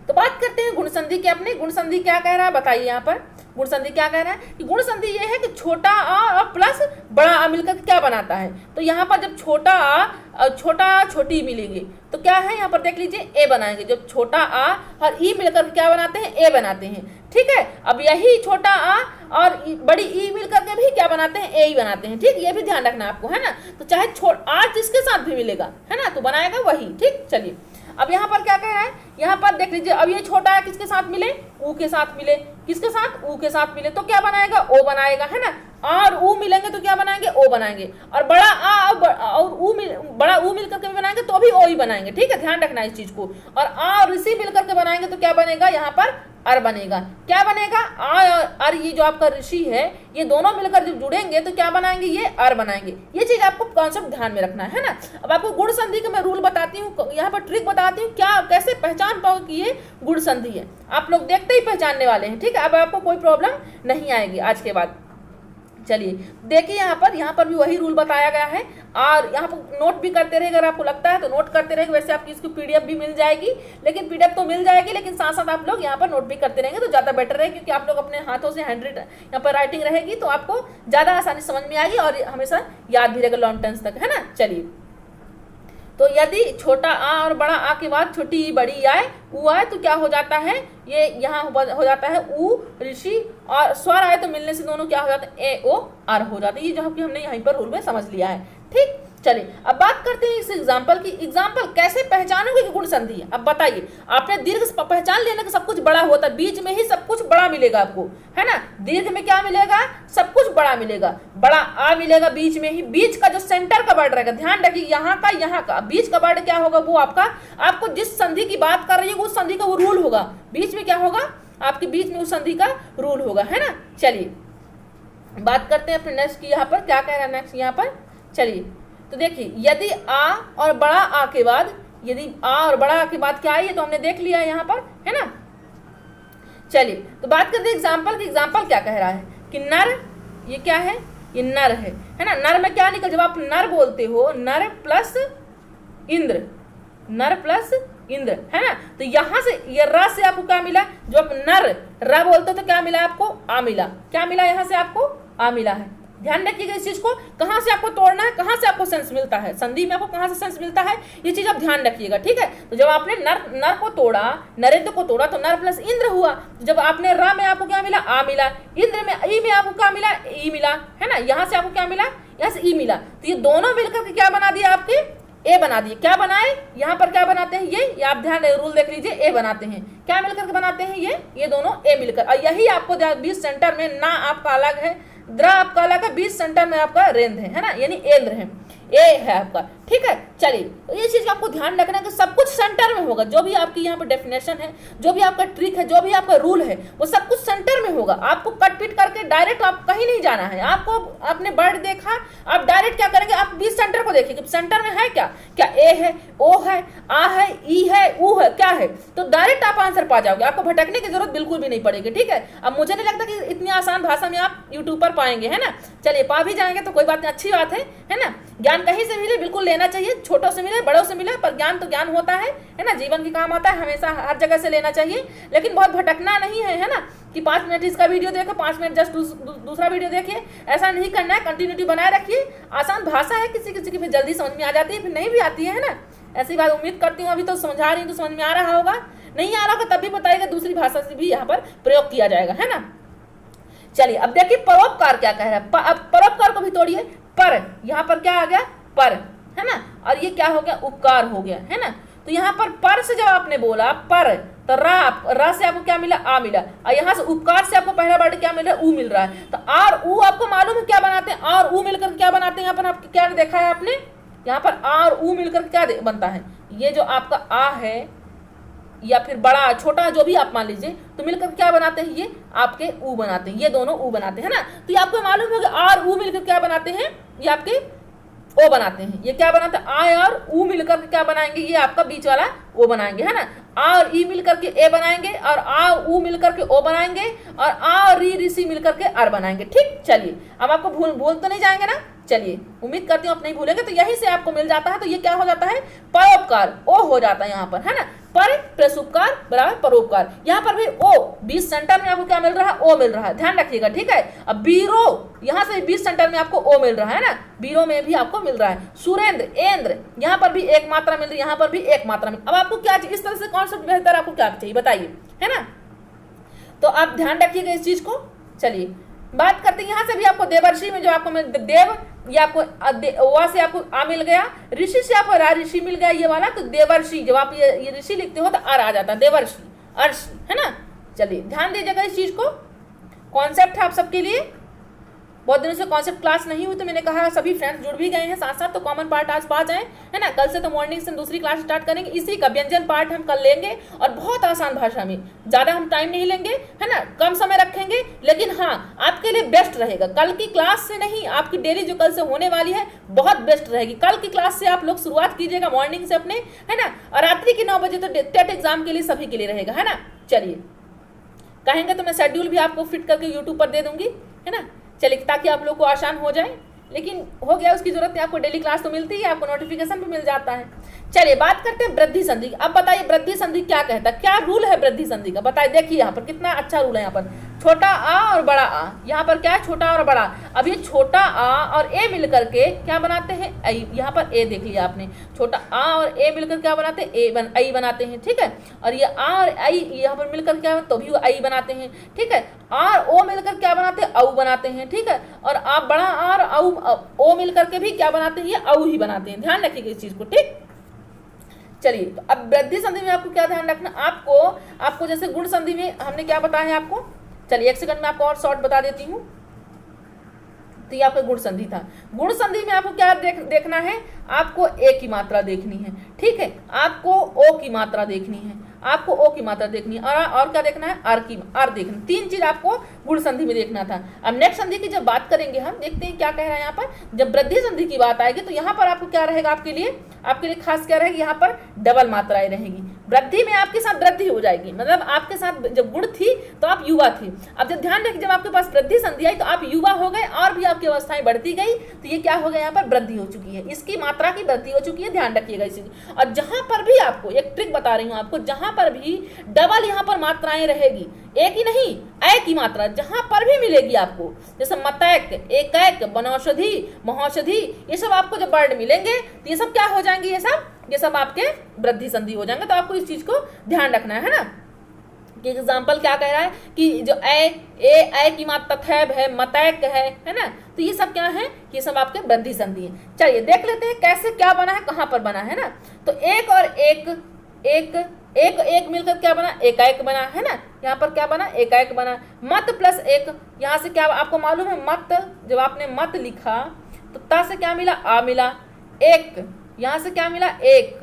तो बात करते हैं गुण संधि के। अपने गुण संधि क्या कह रहा है बताइए। यहाँ पर गुण संधि क्या कह रहा है कि गुण संधि ये है कि छोटा आ और प्लस बड़ा आ मिलकर क्या बनाता है। तो यहाँ पर जब छोटा आ और छोटा छोटी मिलेंगे तो क्या है, यहाँ पर देख लीजिए ए बनाएंगे। जब छोटा आ और ई मिलकर क्या बनाते हैं, ए बनाते हैं, ठीक है? अब यही छोटा आ और बड़ी ई मिलकर के भी क्या बनाते हैं, ए ही बनाते हैं, ठीक? ये भी ध्यान रखना आपको, है ना? तो चाहे आ जिसके साथ भी मिलेगा, है ना, तो बनाएगा वही, ठीक? चलिए, अब यहाँ पर क्या कह रहा है, यहाँ पर देख लीजिए, अब ये छोटा है किसके साथ मिले, ऊ के साथ मिले, किसके साथ, ऊ के साथ मिले, तो क्या बनाएगा, ओ बनाएगा, है ना? आ और ऊ मिलेंगे तो क्या बनाएंगे, ओ बनाएंगे। और बड़ा आ और बड़ा ऊ मिलकर के भी बनाएंगे तो भी ओ ही बनाएंगे, ठीक है? ध्यान रखना इस चीज को। और आ और ऋषि मिलकर के बनाएंगे तो क्या बनेगा, यहाँ पर अर बनेगा। क्या बनेगा, आ और अर, ये जो आपका ऋषि है, ये दोनों मिलकर जब जुड़ेंगे तो क्या बनाएंगे, ये अर बनाएंगे। ये चीज आपको कॉन्सेप्ट ध्यान में रखना है ना? अब आपको गुण संधि का मैं रूल बताती हूँ, यहाँ पर ट्रिक बताती हूँ, क्या कैसे पहचान पाओ कि ये गुण संधि है। आप लोग देखते ही पहचानने वाले हैं, ठीक है? अब आपको कोई प्रॉब्लम नहीं आएगी आज के बाद। चलिए देखिए, यहाँ पर भी वही रूल बताया गया है, और यहाँ पर नोट भी करते रहे, अगर आपको लगता है तो नोट करते रहेंगे। वैसे आपकी इसकी पीडीएफ भी मिल जाएगी, लेकिन पीडीएफ तो मिल जाएगी, लेकिन साथ साथ आप लोग यहाँ पर नोट भी करते रहेंगे तो ज़्यादा बेटर रहेगा, क्योंकि आप लोग अपने हाथों से हैंड यहाँ पर राइटिंग रहेगी तो आपको ज़्यादा आसानी समझ में आएगी और हमेशा याद भी रहेगा लॉन्ग टर्म्स तक, है ना? चलिए, तो यदि छोटा आ और बड़ा आ के बाद छोटी ई बड़ी आए, ऊ आए, तो क्या हो जाता है, ये यहाँ हो जाता है ऊ ऋषि, और स्वर आए तो मिलने से दोनों क्या हो जाते हैं, ए ओ आर हो जाते हैं। ये जो कि हमने यहीं पर रूल में समझ लिया है, ठीक? चलिए अब बात करते हैं इस एग्जाम्पल की। एग्जाम्पल कैसे पहचानोगे कि गुण संधि है? अब बताइए, आपने दीर्घ पहचान लेने का सब कुछ बड़ा होता है, बीच में ही सब कुछ बड़ा मिलेगा आपको, है ना? दीर्घ में क्या मिलेगा, सब कुछ बड़ा मिलेगा, बड़ा आ मिलेगा बीच में ही, बीच का जो सेंटर का वर्ड रहेगा, ध्यान रखिए, यहाँ का बीच का वर्ड क्या होगा, वो आपको जिस संधि की बात कर रही है उस संधि का वो रूल होगा। बीच में क्या होगा, आपके बीच में उस संधि का रूल होगा, है ना? चलिए बात करते हैं अपने नेक्स्ट की। यहाँ पर क्या कह रहा है नेक्स्ट यहाँ पर, चलिए तो देखिए, यदि आ और बड़ा आ के बाद, यदि आ और बड़ा आ के बाद क्या है, ये तो हमने देख लिया है यहाँ पर, है ना? चलिए तो बात करते हैं एग्जाम्पल की। एग्जाम्पल क्या कह रहा है कि नर, ये क्या है, ये नर है ना? नर में क्या निकल, जब आप नर बोलते हो, नर प्लस इंद्र, नर प्लस इंद्र, है ना? तो यहाँ से ये र से आपको क्या मिला, जो आप नर र बोलते हो तो क्या मिला आपको, आ मिला। क्या मिला, यहाँ से आपको आ मिला है। ध्यान रखिएगा इस चीज को, कहाँ से आपको तोड़ना है, कहाँ से आपको सेंस मिलता है, संधि में आपको कहाँ से सेंस मिलता है, ये चीज आप ध्यान रखिएगा, ठीक है? तो जब आपने नर को तोड़ा, नरेंद्र को तोड़ा, तो नर प्लस इंद्र हुआ। जब आपने रा में आपको क्या मिला, आ मिला, इंद्र में ई में आपको क्या मिला, ई मिला, है ना? यहाँ से आपको क्या मिला, यहाँ से ई मिला। तो ये दोनों मिलकर के क्या बना दिया, आपके ए बना दिए। क्या बनाए, यहाँ पर क्या बनाते हैं, ये आप ध्यान रूल देख लीजिए, ए बनाते हैं। क्या मिलकर के बनाते हैं, ये दोनों ए मिलकर, और यही आपको बीच सेंटर में ना आपका अलग है, द्र आपका अलग है, बीच सेंटर में आपका रेंद्र है ना? यानी एंद्र है, ए है आपका, ठीक है? चलिए तो ये चीज आपको ध्यान रखना है कि सब कुछ सेंटर में होगा। जो भी आपकी यहाँ पर डेफिनेशन है, जो भी आपका ट्रिक है, जो भी आपका रूल है, वो सब कुछ सेंटर में होगा। आपको कट पीट करके डायरेक्ट आप कहीं नहीं जाना है। आपको आपने वर्ड देखा, आप डायरेक्ट क्या करेंगे, आप बीच सेंटर को देखिए, सेंटर में है क्या, क्या ए है, ओ है, आ है, ई है, ऊ है, क्या है, तो डायरेक्ट आप आंसर पा जाओगे। आपको भटकने की जरूरत बिल्कुल भी नहीं पड़ेगी, ठीक है? अब मुझे नहीं लगता कि इतनी आसान भाषा में आप यूट्यूब पर पाएंगे, है ना? चलिए पा भी जाएंगे तो कोई बात नहीं, अच्छी बात है ना? ज्ञान कहीं से मिले बिल्कुल लेना चाहिए, छोटों से मिले बड़ों से मिले, पर ज्ञान तो ज्ञान होता है ना, जीवन के काम आता है, हमेशा हर जगह से लेना चाहिए। लेकिन बहुत भटकना नहीं है ना, कि 5 मिनट इसका वीडियो देखो, 5 मिनट जस्ट दूसरा वीडियो देखिए, ऐसा नहीं करना है। कंटिन्यूटी बनाए रखिए। आसान भाषा है, किसी किसी की फिर जल्दी समझ में आ जाती है, फिर नहीं भी आती है ना। ऐसी बात उम्मीद करती हूँ, अभी तो समझा रही हूँ तो समझ में आ रहा होगा, नहीं आ रहा होगा तब भी बताइएगा, दूसरी भाषा से भी यहाँ पर प्रयोग किया जाएगा, है ना। चलिए अब देखिए परोपकार क्या कह रहा है। अब परोपकार को भी तोड़िए। पर यहाँ पर क्या आ गया, पर, है ना, और ये क्या हो गया, उपकार हो गया, है ना। तो यहाँ पर से जब आपने बोला पर, तो रा से आपको क्या मिला, आ मिला, और यहाँ से उपकार से आपको पहला वर्ड क्या मिल रहा है, ऊ मिल रहा है। तो आर ऊ आपको मालूम है क्या बनाते हैं, और ऊ मिलकर क्या बनाते हैं, यहाँ पर आपको क्या देखा है आपने, यहाँ पर आर ऊ मिलकर क्या बनता है, ये जो आपका आ है या फिर बड़ा छोटा जो भी आप मान लीजिए, तो मिलकर क्या बनाते हैं, ये आपके ऊ बनाते हैं, ये दोनों ऊ बनाते हैं ना। तो ये आपको मालूम है कि आर ऊ मिलकर क्या बनाते हैं, ये आपके ओ बनाते हैं। ये क्या बनाते हैं, आ और ऊ मिलकर क्या बनाएंगे, ये आपका बीच वाला ओ बनाएंगे, है ना। आ और ई मिलकर के ए बनाएंगे, और आ ऊ मिलकर के ओ बनाएंगे, और आ और री सी मिलकर के आर बनाएंगे। ठीक, चलिए अब आपको भूल तो नहीं जाएंगे ना। चलिए उम्मीद करती हूँ आप नहीं भूलेंगे। तो यहीं से आपको मिल जाता है। तो ये क्या हो जाता है, परोपकार, ओ हो जाता है यहाँ पर, है ना। पर प्लस उपकार बराबर परोपकार। यहाँ पर भी ओ, बीच सेंटर में आपको क्या मिल रहा है, ओ मिल रहा है, ध्यान रखिएगा, ठीक है। अब बीरो, यहाँ से बीच सेंटर में आपको ओ मिल रहा है ना, बीरो में भी आपको मिल रहा है। सुरेंद्र, एंद्र, यहाँ पर भी एक मात्रा मिल रही है, यहाँ पर भी एक मात्रा मिल। अब आपको क्या चाहिए, इस तरह से कॉन्सेप्ट बेहतर आपको क्या चाहिए बताइए, है ना। तो आप ध्यान रखिएगा इस चीज को। चलिए बात करते हैं, यहाँ से भी आपको देवर्षि में जो आपको देव, ये आपको वा से आपको आ मिल गया, ऋषि से आपको रा ऋषि मिल गया, ये वाला। तो देवर्षि जब आप ये ऋषि लिखते हो तो आर आ जाता है, देवर्षि, अर्षि, है ना। चलिए ध्यान दीजिएगा इस चीज को, कॉन्सेप्ट है आप सबके लिए। बहुत दिनों से कॉन्सेप्ट क्लास नहीं हुई, तो मैंने कहा सभी फ्रेंड्स जुड़ भी गए हैं साथ साथ, तो कॉमन पार्ट आज पा जाएं, है ना। कल से तो मॉर्निंग से दूसरी क्लास स्टार्ट करेंगे, इसी का व्यंजन पार्ट हम कल लेंगे, और बहुत आसान भाषा में, ज़्यादा हम टाइम नहीं लेंगे, है ना, कम समय रखेंगे, लेकिन हाँ आपके लिए बेस्ट रहेगा। कल की क्लास से नहीं, आपकी डेली जो कल से होने वाली है बहुत बेस्ट रहेगी। कल की क्लास से आप लोग शुरुआत कीजिएगा मॉर्निंग से अपने, है ना, और रात्रि की 9 बजे तो टेट एग्जाम के लिए सभी के लिए रहेगा, है ना। चलिए कहेंगे तो मैं शेड्यूल भी आपको फिट करके यूट्यूब पर दे दूंगी, है ना। चलिए ताकि आप लोग को आसान हो जाए, लेकिन हो गया उसकी जरूरत नहीं, आपको डेली क्लास तो मिलती है, आपको नोटिफिकेशन भी मिल जाता है। चलिए बात करते हैं वृद्धि संधि। अब बताइए वृद्धि संधि क्या कहता है, क्या रूल है वृद्धि संधि का, बताइए। देखिए यहाँ पर कितना अच्छा रूल है, यहाँ पर छोटा आ और बड़ा आ, यहाँ पर क्या है, छोटा और बड़ा। अब ये छोटा आ और ए मिलकर के क्या बनाते हैं, आई। यहाँ पर ए देख लिया आपने, छोटा आ और ए मिलकर क्या बनाते हैं, आई बनाते हैं, ठीक है। और ये आ और आई यहाँ पर मिलकर क्या तो भी आई बनाते हैं, ठीक है। आर ओ मिलकर क्या बनाते हैं, औ बनाते हैं, ठीक है। और आप बड़ा आर ओ मिलकर के भी क्या बनाते हैं, ये औ ही बनाते हैं। ध्यान रखिएगा इस चीज को, ठीक। चलिए तो अब वृद्धि संधि में आपको क्या ध्यान रखना, आपको जैसे गुण संधि में हमने क्या बताया है आपको। चलिए 1 सेकंड में आपको और शॉर्ट बता देती हूँ। तो ये आपका गुण संधि था। गुण संधि में आपको क्या देखना है, आपको ए की मात्रा देखनी है, ठीक है। आपको ओ की मात्रा देखनी है, आपको ओ की मात्रा देखनी है, और क्या देखना है, आर देखना। 3 चीज आपको गुण संधि में देखना था। अब नेक्स्ट संधि की जब बात करेंगे हम, देखते हैं क्या कह रहा है यहाँ पर। जब वृद्धि संधि की बात आएगी तो यहाँ पर आपको क्या रहेगा, आपके लिए खास क्या रहेगी, यहाँ पर डबल मात्राएं रहेगी। वृद्धि में आपके साथ वृद्धि हो जाएगी, मतलब आपके साथ जब गुण थी तो आप युवा थे। अब जब ध्यान रखिए, जब आपके पास वृद्धि संधि आई तो आप युवा हो गए, और भी आपकी अवस्थाएं बढ़ती गई, तो ये क्या हो गया, यहाँ पर वृद्धि हो चुकी है, इसकी मात्रा की वृद्धि हो चुकी है। ध्यान रखिएगा इसी। और जहां पर भी आपको एक ट्रिक बता रही हूं आपको, जहां पर भी डबल यहाँ पर मात्राएं रहेगी, एक ही नहीं, ए की मात्रा जहां पर भी मिलेगी आपको, जैसे मतैक, एकैक, वनौषधि, महौषधि, ये सब आपको जब वर्ड मिलेंगे तो ये सब क्या हो जाएंगे, ये सब आपके वृद्धि संधि हो जाएंगे। तो आपको इस चीज को ध्यान रखना है ना। कि एग्जाम्पल क्या कह रहा है कि जो ए की मात्रा थैब है, मतैक है ना। तो ये सब क्या है, ये सब आपके वृद्धि संधि है। चलिए देख लेते हैं कैसे क्या बना है, कहाँ पर बना है ना। तो एक और एक मिलकर क्या बना, एकाएक बना, है ना। यहाँ पर क्या बना, एकाएक बना। मत प्लस एक, यहाँ से क्या आपको मालूम है, मत, जब आपने मत लिखा तो ता से क्या मिला, आ मिला। एक, यहाँ से क्या मिला, एक,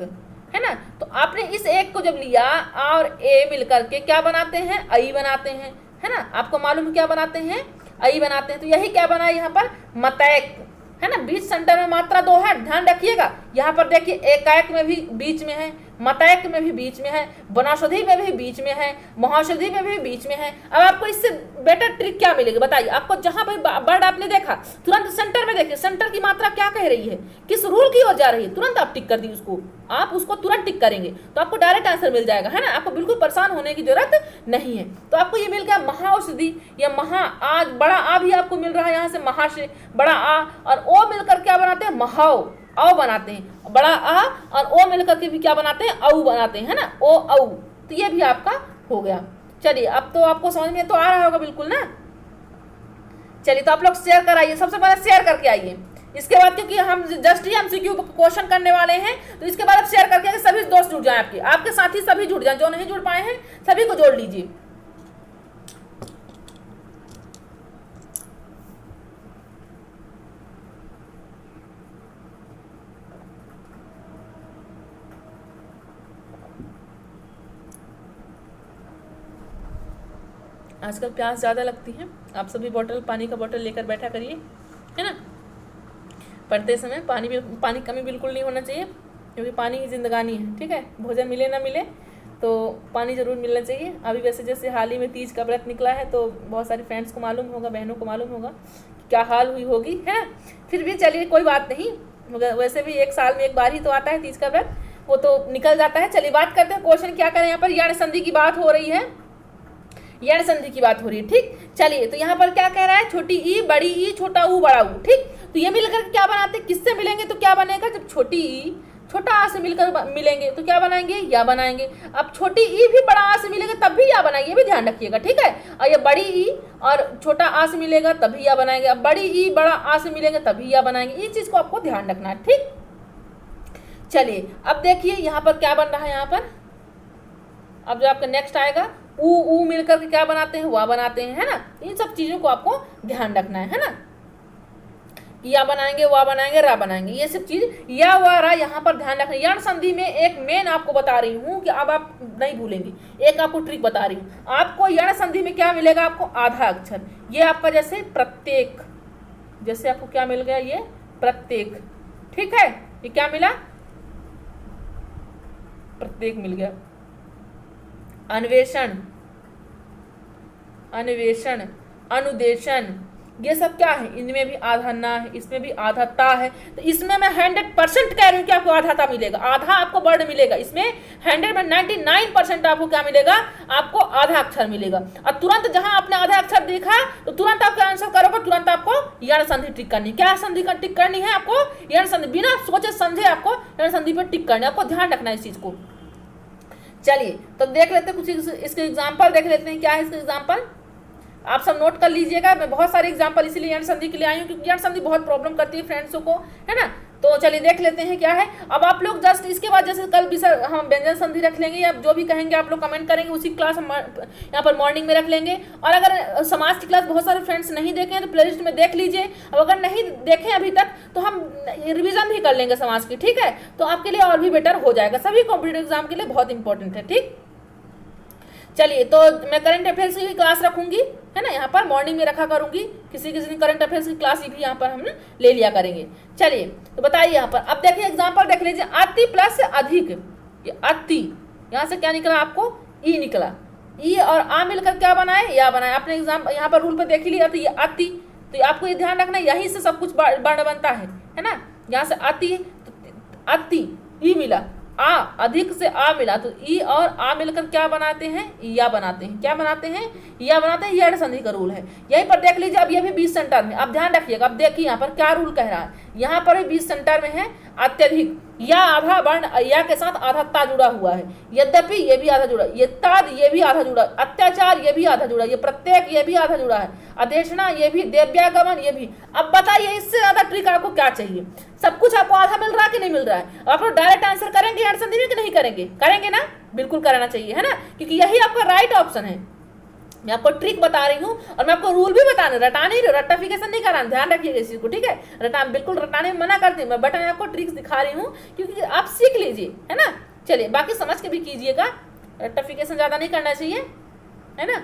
है ना। तो आपने इस एक को जब लिया, आ और ए मिलकर के क्या बनाते हैं, आई बनाते हैं, है ना। आपको मालूम है क्या बनाते हैं, आई बनाते हैं। तो यही क्या बना है यहाँ पर, मतैक, है ना। बीच सेंटर में मात्रा 2 है, ध्यान रखिएगा। यहाँ पर देखिए एकाएक में भी बीच में है, मतैक में भी बीच में है, वनौषधि में भी बीच में है, महौषधि में भी बीच में है। अब आपको इससे बेटर ट्रिक क्या मिलेगी बताइए? आपको जहां भाई वर्ड आपने देखा तुरंत सेंटर में देखिए, सेंटर की मात्रा क्या कह रही है, किस रूल की ओर जा रही है, तुरंत आप टिक कर दी उसको, आप उसको तुरंत टिक करेंगे तो आपको डायरेक्ट आंसर मिल जाएगा, है ना। आपको बिल्कुल परेशान होने की जरूरत नहीं है। तो आपको ये मिल गया महाऔषधि या महा आ, बड़ा आ भी आपको मिल रहा है यहाँ से, महा से बड़ा आ और ओ मिलकर क्या बनाते हैं, महाओ औ बनाते हैं। बड़ा आ और ओ मिलकर के भी क्या बनाते हैं, औ बनाते हैं, है ना, ओ औ। तो ये भी आपका हो गया। चलिए अब तो आपको समझ में तो आ रहा होगा बिल्कुल ना। चलिए तो आप लोग शेयर कराइए, सबसे पहले शेयर करके आइए। इसके बाद क्योंकि हम जस्ट ही एमसीक्यू क्वेश्चन करने वाले हैं तो इसके बाद आप शेयर करके सभी दोस्त जुड़ जाएं, आपके साथी सभी जुड़ जाएं, जो नहीं जुड़ पाए हैं सभी को जोड़ लीजिए। आजकल प्यास ज़्यादा लगती है, आप सभी पानी का बोतल लेकर बैठा करिए, है ना। पढ़ते समय पानी कमी बिल्कुल नहीं होना चाहिए, क्योंकि पानी ही जिंदगानी है, ठीक है। भोजन मिले ना मिले तो पानी ज़रूर मिलना चाहिए। अभी वैसे जैसे हाल ही में तीज का व्रत निकला है तो बहुत सारे फ्रेंड्स को मालूम होगा, बहनों को मालूम होगा क्या हाल हुई होगी, है। फिर भी चलिए कोई बात नहीं, मगर वैसे भी एक साल में एक बार ही तो आता है तीज का व्रत, वो तो निकल जाता है। चलिए बात करते हैं क्वेश्चन क्या करें। यहाँ पर यण संधि की बात हो रही है, यण संधि की बात हो रही है, ठीक। चलिए तो यहाँ पर क्या कह रहा है, छोटी ई बड़ी ई छोटा ऊ बड़ा ऊ, ठीक। तो ये मिलकर क्या बनाते हैं, किससे मिलेंगे तो क्या बनेगा, जब छोटी ई छोटा आ से मिलकर मिलेंगे तो क्या बनाएंगे, या बनाएंगे। अब छोटी ई भी बड़ा आ से मिलेंगे तब भी या बनाएंगे, ये भी ध्यान रखिएगा, ठीक है। और ये बड़ी ई और छोटा आ से मिलेगा तभी या बनाएंगे, अब बड़ी ई बड़ा आ से मिलेंगे तभी या बनाएंगे। ये चीज को आपको ध्यान रखना है, ठीक। चलिए अब देखिए यहाँ पर क्या बन रहा है। यहाँ पर अब जो आपका नेक्स्ट आएगा ऊ मिलकर के क्या बनाते हैं, वा बनाते हैं, है ना। इन सब चीजों को आपको ध्यान रखना है ना। या बनाएंगे, वा बनाएंगे, रा बनाएंगे, ये सब चीज या वा रा यहाँ पर ध्यान रखना। यण संधि में एक मेन आपको बता रही हूँ कि अब आप नहीं भूलेंगे, एक आपको ट्रिक बता रही हूँ। आपको यण संधि में क्या मिलेगा, आपको आधा अक्षर, ये आपका जैसे प्रत्येक, जैसे आपको क्या मिल गया, ये प्रत्येक, ठीक है। ये क्या मिला, प्रत्येक मिल गया। अन्वेषण, अन्वेषण, अनुदेशन, ये सब क्या है, इनमें भी आधा ना है, इसमें भी आधा ता है। तो इसमें मैं 100% कह रही हूँ कि आपको आधा ता मिलेगा, आधा आपको वर्ड मिलेगा। इसमें 100 में 99% आपको क्या मिलेगा, आपको आधा अक्षर मिलेगा। और तुरंत जहां आपने आधा अक्षर देखा तो तुरंत आपका आंसर करोगे, तुरंत आपको यण संधि टिक करनी। क्या संधि का टिक करनी है आपको, यण संधि, बिना सोचे समझे आपको यण संधि पर टिक करनी है, आपको ध्यान रखना है इस चीज को। चलिए तो देख लेते हैं कुछ इसके एग्जाम्पल देख लेते हैं, क्या है इसके एग्जाम्पल, आप सब नोट कर लीजिएगा। मैं बहुत सारे एग्जाम्पल इसीलिए यण संधि के लिए आई हूँ क्योंकि यण संधि बहुत प्रॉब्लम करती है फ्रेंड्सों को, है ना। तो चलिए देख लेते हैं क्या है। अब आप लोग जस्ट इसके बाद जैसे कल भी सर हम व्यंजन संधि रख लेंगे, या जो भी कहेंगे आप लोग कमेंट करेंगे, उसी क्लास हम यहाँ पर मॉर्निंग में रख लेंगे। और अगर समाज की क्लास बहुत सारे फ्रेंड्स नहीं देखे हैं तो प्लेलिस्ट में देख लीजिए, अब अगर नहीं देखें अभी तक तो हम रिविजन भी कर लेंगे समाज की, ठीक है। तो आपके लिए और भी बेटर हो जाएगा, सभी कॉम्पिटेटिव एग्जाम के लिए बहुत इंपॉर्टेंट है, ठीक। चलिए तो मैं करंट अफेयर्स की क्लास रखूंगी, है ना, यहाँ पर मॉर्निंग में रखा करूंगी, किसी किसी दिन करंट अफेयर्स की क्लास भी यहाँ पर हम ले लिया करेंगे। चलिए तो बताइए यहाँ पर, अब देखिए एग्जाम्पल देख लीजिए, अति प्लस अधिक, ये अति, यहाँ से क्या निकला आपको, ई निकला, ई और आ मिलकर क्या बनाए, या बनाए। आपने एग्जाम यहाँ पर रूल पे देख लिया, तो ये अति, तो आपको ये ध्यान रखना यहीं से सब कुछ वर्ण बनता है ना। यहाँ से अति, अति ई मिला, आ अधिक से आ मिला, तो ई और आ मिलकर क्या बनाते हैं, या बनाते हैं, क्या बनाते हैं, या बनाते हैं। यण संधि का रूल है, यहीं पर देख लीजिए। अब ये भी 20 सेंटर में, अब ध्यान रखिएगा। अब देखिए यहाँ पर क्या रूल कह रहा है, यहाँ पर भी 20 सेंटर में है अत्यधिक, या आधा वर्ण या के साथ आधा ता जुड़ा हुआ है, यद्यपि ये भी आधा जुड़ा, ये ताद ये भी आधा जुड़ा, अत्याचार ये भी आधा जुड़ा, ये प्रत्येक ये भी आधा जुड़ा है, अदेशना ये भी, देव्यागमन ये भी। अब बताइए इससे ज्यादा ट्रिक आपको क्या चाहिए, सब कुछ आपको आधा मिल रहा है कि नहीं मिल रहा है। आप लोग डायरेक्ट आंसर करेंगे यण संधि में कि नहीं करेंगे, करेंगे ना, बिल्कुल कराना चाहिए, है ना, क्योंकि यही आपका राइट ऑप्शन है। मैं आपको ट्रिक बता रही हूँ और मैं आपको रूल भी बता रही हूँ, रटाने ही रट्टाफिकेशन नहीं कराना, ध्यान रखिएगा इस चीज को, ठीक है। बिल्कुल रटाने में मना करती हूँ मैं, बट मैं आपको ट्रिक्स दिखा रही हूँ क्योंकि आप सीख लीजिए, है ना। चलिए बाकी समझ के भी कीजिएगा, रट्टाफिकेशन ज्यादा नहीं करना चाहिए, है ना।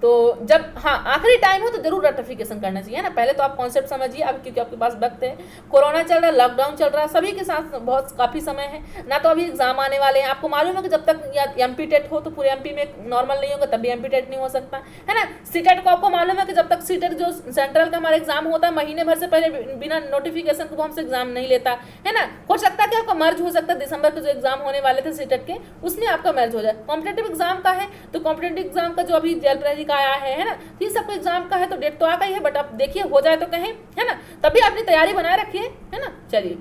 तो जब हाँ आखिरी टाइम हो तो जरूर रेक्टिफिकेशन करना चाहिए ना। पहले तो आप कॉन्सेप्ट समझिए अब, क्योंकि आपके पास वक्त है, कोरोना चल रहा है, लॉकडाउन चल रहा है, सभी के साथ बहुत काफ़ी समय है ना। तो अभी एग्जाम आने वाले हैं, आपको मालूम है कि जब तक या एमपी टेट हो तो पूरे एमपी में नॉर्मल नहीं होगा, तब भी एमपी टेट नहीं हो सकता है ना। सीटेट को आपको मालूम है कि जब तक सीटेट जो सेंट्रल का हमारा एग्जाम होता है महीने भर से पहले बिना नोटिफिकेशन को वो हमसे एग्जाम नहीं लेता है ना। हो सकता है कि आपका मर्ज हो सकता है, दिसंबर के जो एग्जाम होने वाले थे सीटेट के उसमें आपका मर्ज हो जाए। कॉम्पिटेटिव एग्जाम का है तो कॉम्पिटेटिव एग्जाम का जो अभी जेल प्रहरी का आया है ना, तो ये सबको एग्जाम का है तो डेट तो आ गई है, बट आप देखिए हो जाए तो कहें है ना। तभी अपनी तैयारी बनाए रखिए है ना। चलिए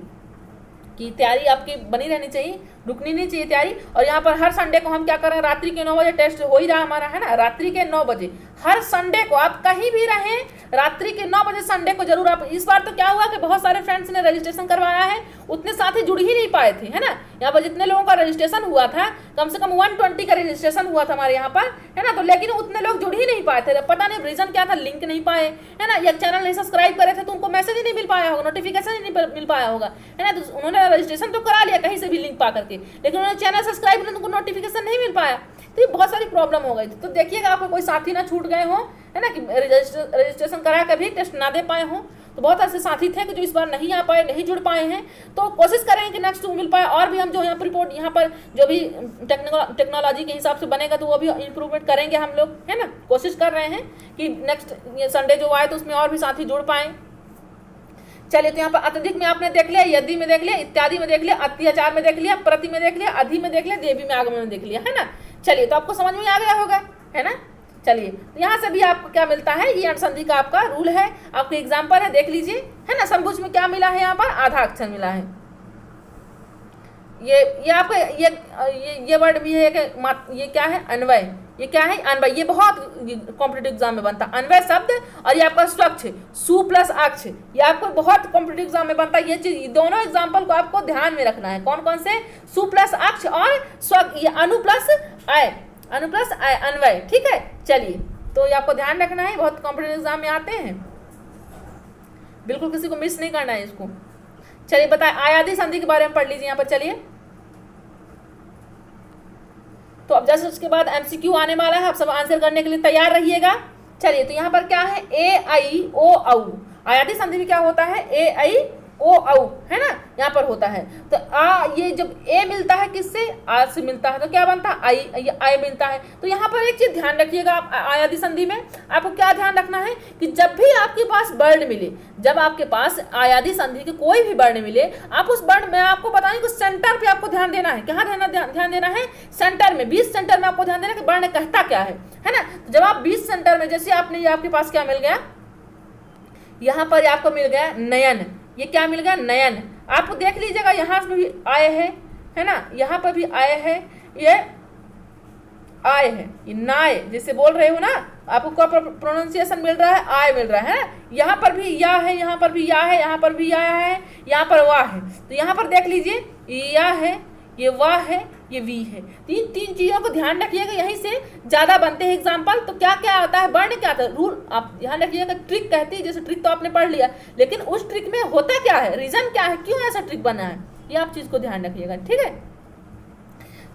कि तैयारी आपकी बनी रहनी चाहिए, रुकनी नहीं चाहिए तैयारी। और यहाँ पर हर संडे को हम क्या कर रहे हैं, रात्रि के 9 बजे टेस्ट हो ही रहा हमारा है ना, रात्रि के 9 बजे हर संडे को आप कहीं भी रहें रात्रि के 9 बजे संडे को जरूर आप। इस बार तो क्या हुआ कि बहुत सारे फ्रेंड्स ने रजिस्ट्रेशन करवाया है, उतने साथी जुड़ ही नहीं पाए थे है ना। यहाँ पर जितने लोगों का रजिस्ट्रेशन हुआ था, कम से कम 120 का रजिस्ट्रेशन हुआ था हमारे यहाँ पर है ना, तो लेकिन उतने लोग जुड़ ही नहीं पाए थे। पता नहीं रीजन क्या था, लिंक नहीं पाए है ना, या चैनल नहीं सब्सक्राइब करे थे तो उनको मैसेज ही नहीं मिल पाया होगा, नोटिफिकेशन ही नहीं मिल पाया होगा है ना। तो उन्होंने रजिस्ट्रेशन तो करा लिया कहीं से भी लिंक पा करके, लेकिन उन्होंने चैनल सब्सक्राइब किया तो उनको नोटिफिकेशन नहीं मिल पाया, तो ये बहुत सारी प्रॉब्लम हो गई थी। तो देखिएगा आपको कोई साथी ना छूट गए हो है ना, कि रजिस्ट्रेशन करा कर भी टेस्ट ना दे पाए हो। तो बहुत ऐसे साथी थे कि जो इस बार नहीं आ पाए, नहीं जुड़ पाए हैं, तो कोशिश करेंगे कि नेक्स्ट मिल पाए। और भी हम जो यहाँ पर रिपोर्ट यहाँ पर जो भी टेक्नोलॉजी के हिसाब से बनेगा तो वो भी इम्प्रूवमेंट करेंगे हम लोग है ना। कोशिश कर रहे हैं कि नेक्स्ट संडे जो आए तो उसमें और भी साथी जुड़ पाएँ। चलिए तो यहाँ पर अत्यधिक में आपने देख लिया, यदि में देख लिया, इत्यादि में देख लिया, अत्याचार में देख लिया, प्रति में देख लिया, अधि में देख लिया, देवी में आगमन में देख लिया है ना। चलिए तो आपको समझ में आ गया होगा है ना। चलिए तो यहाँ से भी आपको क्या मिलता है, ये अनुसंधि का आपका रूल है, आपको एग्जाम्पल है देख लीजिए है ना। समभुज में क्या मिला है, यहाँ पर आधा अक्षर मिला है। ये आपको ये वर्ड भी है कि ये क्या है, अन्वय। ये क्या है, अन्वय। ये बहुत कॉम्पिटेटिव एग्जाम में बनता है, अन्वय शब्द। और ये आपका स्वच्छ सु प्लस अक्ष, ये आपको बहुत कॉम्पिटेटिव एग्जाम में बनता है। ये चीज दोनों एग्जाम्पल को आपको ध्यान में रखना है। कौन कौन से, सु प्लस अक्ष और स्वच्छ, ये अनु plus I, Anu plus I, अन्वय। ठीक है चलिए तो ये आपको ध्यान रखना है, बहुत कॉम्पिटेटिव एग्जाम में आते हैं, बिल्कुल किसी को मिस नहीं करना है इसको। चलिए बताए आयादी संधि के बारे में पढ़ लीजिए यहाँ पर। चलिए तो अब जैसे उसके बाद एमसीक्यू आने वाला है, आप सब आंसर करने के लिए तैयार रहिएगा। चलिए तो यहाँ पर क्या है, ए आई ओ औ। आयादी संधि में क्या होता है, ए आई ओ औ है ना, यहाँ पर होता है। तो ये जब ए मिलता है किससे, आ से मिलता है, तो क्या बनता है, आई, ये आई मिलता है। तो यहाँ पर एक चीज ध्यान रखिएगा आप, आयादी संधि में आपको क्या ध्यान रखना है कि जब भी आपके पास वर्ण मिले, जब आपके पास आयादी संधि के कोई भी वर्ण मिले, आप उस वर्ण में, आपको बताएं कि सेंटर पे आपको ध्यान देना है। कहाँ ध्यान देना है, सेंटर में, 20 सेंटर में आपको ध्यान देना है कि वर्ण कहता क्या है ना। तो जब आप 20 सेंटर में, जैसे आपने ये आपके पास क्या मिल गया, यहाँ पर आपको मिल गया नयन, ये क्या मिल गया, नयन। आप देख लीजिएगा यहाँ पे भी आए है ना, यहाँ पर भी आए है, ये आए है, ये नाय जिसे बोल रहे हो ना, आपको क्या प्रोनाउंसिएशन मिल रहा है, आय मिल रहा है। यहाँ पर भी या है, यहाँ पर भी या है, यहाँ पर भी या है, यहाँ पर वाह है। तो यहाँ पर देख लीजिए, ये या है, ये वाह है, ये वी है। तीन चीजों को ध्यान रखिएगा, यहीं से ज्यादा बनते हैं एग्जाम्पल। तो क्या क्या आता है, वर्ण क्या आता है, रूल आप ध्यान रखिएगा। ट्रिक कहती है, जैसे ट्रिक तो आपने पढ़ लिया, लेकिन उस ट्रिक में होता क्या है, रीजन क्या है, क्यों ऐसा ट्रिक बना है, ये आप चीज को ध्यान रखिएगा। ठीक है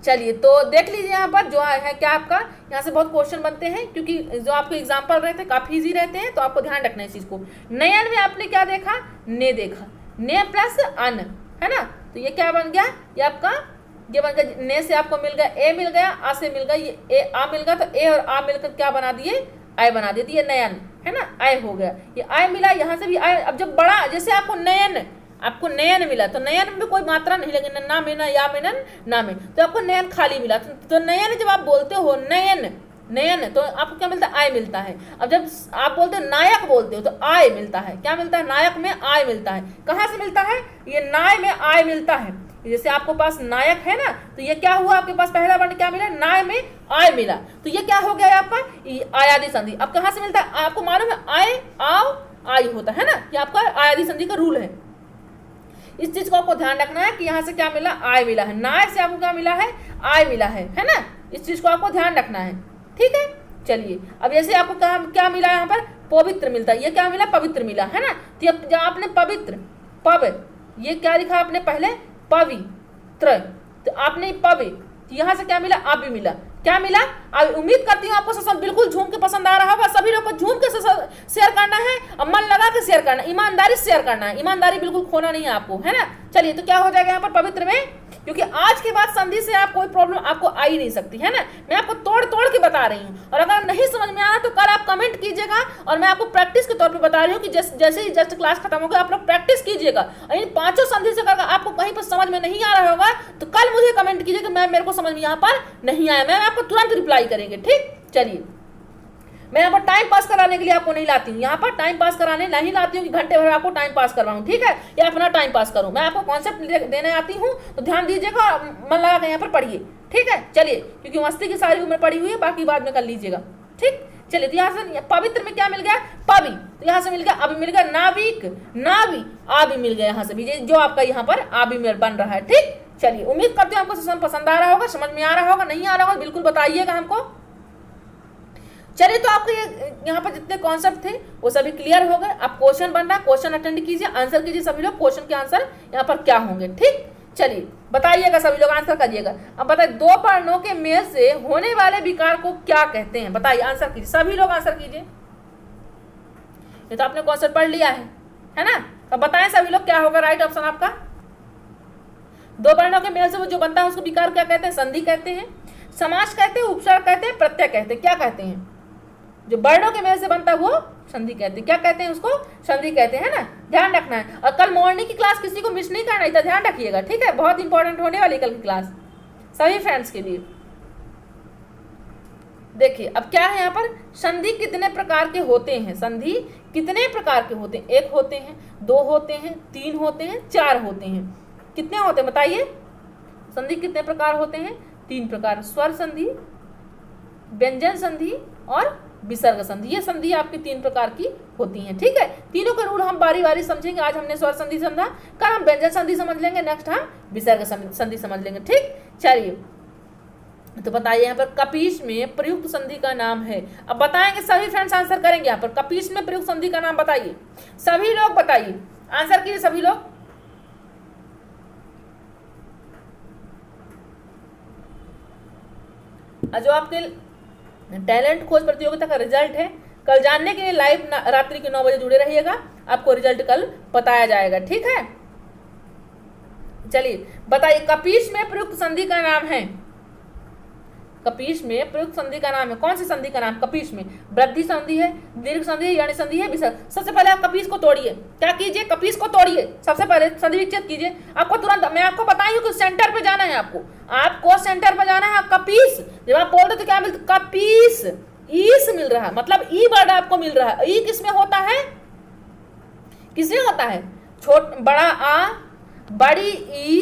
चलिए तो देख लीजिए यहाँ पर जो है क्या, आपका यहाँ से बहुत क्वेश्चन बनते हैं, क्योंकि जो आपको एग्जाम्पल रहते हैं काफी इजी रहते हैं, तो आपको ध्यान रखना है इस चीज को। नयन में आपने क्या देखा, ने देखा, ने प्लस अन है ना, तो ये क्या बन गया, ये आपका ये बन गया, ने से आपको मिल गया, ए मिल गया, आ से मिल गया, ये ए आ मिल गया, तो ए और आ मिलकर क्या बना दिए, आय बना दिए। तो ये नयन है ना, आय हो गया, ये आय मिला, यहाँ से भी आय। अब जब बड़ा, जैसे आपको नयन मिला, तो नयन में कोई मात्रा नहीं लगी, ना में, ना या में, ना में, तो आपको नयन खाली मिला। तो नयन जब आप बोलते हो नयन, तो आपको क्या मिलता है, आय मिलता है। अब जब आप बोलते हो नायक बोलते हो, तो आय मिलता है, क्या मिलता है, नायक में आय मिलता है। कहाँ से मिलता है, ये नाय में आय मिलता है। जैसे आपको पास नायक है ना, तो ये क्या हुआ, आपके पास पहला वर्ण क्या मिला, नाय में आय मिला, तो ये क्या हो गया आपका, आयादी संधि। अब कहाँ से मिलता है, आपको मालूम है, आय आओ आई होता है ना, ये आपका आयादी संधि का रूल है। इस चीज को आपको ध्यान रखना है कि यहाँ से क्या मिला, आय मिला है, नाय से आपको क्या मिला है, आय मिला है ना, इस चीज को आपको ध्यान रखना है। ठीक है चलिए अब जैसे आपको क्या मिला, यहाँ पर पवित्र मिलता है, ये क्या मिला, पवित्र मिला है ना। तो जब आपने पवित्र, पव, ये क्या लिखा आपने पहले, पवित्र, तो आपने पवि, तो यहाँ से क्या मिला, आप भी मिला, क्या मिला? अब उम्मीद करती हूँ आपको सेशन बिल्कुल झूम के पसंद आ रहा होगा। सभी लोग को झूम के शेयर करना है और मन लगा के शेयर करना है, ईमानदारी से शेयर करना है, ईमानदारी बिल्कुल खोना नहीं है आपको, है ना। चलिए, तो क्या हो जाएगा यहाँ पर पवित्र में, क्योंकि आज के बाद संधि से आप कोई प्रॉब्लम आपको आ ही नहीं सकती, है ना। मैं आपको तोड़ तोड़ के बता रही हूँ, और अगर नहीं समझ में आना तो कल आप कमेंट कीजिएगा, और मैं आपको प्रैक्टिस के तौर पे बता रही हूँ कि जैसे ही जस्ट क्लास खत्म होगा आप लोग प्रैक्टिस कीजिएगा। और इन 5 संधि से अगर आपको कहीं पर समझ में नहीं आ रहा होगा तो कल मुझे कमेंट कीजिए कि मैम मेरे को समझ में यहाँ पर नहीं आया, मैम आपको तुरंत रिप्लाई करेंगे, ठीक। चलिए, मैं यहाँ पर टाइम पास कराने के लिए आपको नहीं लाती हूँ, यहाँ पर टाइम पास कराने नहीं लाती हूँ कि घंटे भर आपको टाइम पास करवाऊँ, ठीक है, या अपना टाइम पास करूँ। मैं आपको कॉन्सेप्ट देने आती हूँ, तो ध्यान दीजिएगा और मन लगा के यहाँ पर पढ़िए, ठीक है। चलिए, क्योंकि मस्ती की सारी उम्र पड़ी हुई है, बाकी बाद में कर लीजिएगा, ठीक। चलिए, तो यहाँ से पवित्र में क्या मिल गया? पवि, तो यहाँ से मिल गया, अभी मिल गया नाविक, नावि, आबि मिल गया यहाँ से भी, जो आपका यहाँ पर आबि में बन रहा है, ठीक। चलिए, उम्मीद करते हैं आपको सेशन पसंद आ रहा होगा, समझ में आ रहा होगा, नहीं आ रहा होगा बिल्कुल बताइएगा हमको। चलिए, तो आपको यहाँ पर जितने कॉन्सेप्ट थे वो सभी क्लियर हो गए। अब क्वेश्चन बन रहा है, क्वेश्चन अटेंड कीजिए, आंसर कीजिए सभी लोग, क्वेश्चन के आंसर यहाँ पर क्या होंगे, ठीक। चलिए, बताइएगा सभी लोग, आंसर करिएगा। अब बताइए, 2 वर्णों के मेल से होने वाले विकार को क्या कहते हैं? बताइए, आंसर कीजिए, सभी लोग आंसर कीजिए। ये तो आपने कॉन्सेप्ट पढ़ लिया है ना। अब बताएं सभी लोग क्या होगा राइट ऑप्शन आपका। 2 वर्णों के मेल से वो जो बनता है उसको विकार क्या कहते हैं? संधि कहते हैं, समास कहते हैं, उपसर्ग कहते हैं, प्रत्यय कहते हैं। क्या कहते हैं? जो वर्णों के मेल से बनता है वो संधि कहते हैं। क्या कहते हैं उसको? संधि कहते हैं ना। ध्यान रखना है, और कल मॉर्निंग की क्लास किसी को मिस नहीं करना है, ध्यान रखिएगा, ठीक है। बहुत इंपॉर्टेंट होने वाली कल की क्लास सभी फ्रेंड्स के लिए। देखिए, अब क्या है यहाँ पर, संधि कितने प्रकार के होते हैं? संधि कितने प्रकार के होते हैं? 1 होते हैं, 2 होते हैं, 3 होते हैं, 4 होते हैं। कितने होते हैं बताइए? संधि कितने प्रकार होते हैं? 3 प्रकार, स्वर संधि, व्यंजन संधि और विसर्ग संधि। ये संधि आपकी 3 प्रकार की होती हैं, ठीक है। तीनों के रूल हम बारी बारी समझेंगे। आज हमने स्वर संधि समझा, कल हम व्यंजन संधि समझ लेंगे, नेक्स्ट हम विसर्ग संधि समझ लेंगे, ठीक। चलिए, तो बताइए यहाँ पर कपीश में प्रयुक्त संधि का नाम है। अब बताएंगे सभी फ्रेंड्स, आंसर करेंगे। यहाँ पर कपीश में प्रयुक्त संधि का नाम बताइए, सभी लोग बताइए, आंसर कीजिए सभी लोग। जो आपके टैलेंट खोज प्रतियोगिता का रिजल्ट है, कल जानने के लिए लाइव रात्रि के 9 बजे जुड़े रहिएगा, आपको रिजल्ट कल बताया जाएगा, ठीक है। चलिए, बताइए, कपीश में प्रयुक्त संधि का नाम है। कपीश में प्रयुक्त संधि का नाम है, कौन सी संधि का नाम? कपीश में वृद्धि संधि है, दीर्घ संधि है, यौन संधि है, विसर्ग। सबसे पहले आप कपीश को तोड़िए। क्या कीजिए? कपीश को तोड़िए, सबसे पहले संधि विच्छेद कीजिए। आपको तुरंत, मैं आपको बताई हूँ कि सेंटर पे जाना है, आपको सेंटर पे जाना है। कपीश जब आप बोल रहे तो क्या मिलता? कपीश, ईस मिल रहा है, मतलब ई वर्ड आपको मिल रहा है। ई किसमें होता है? किसमें होता है? बड़ा आ, बड़ी ई,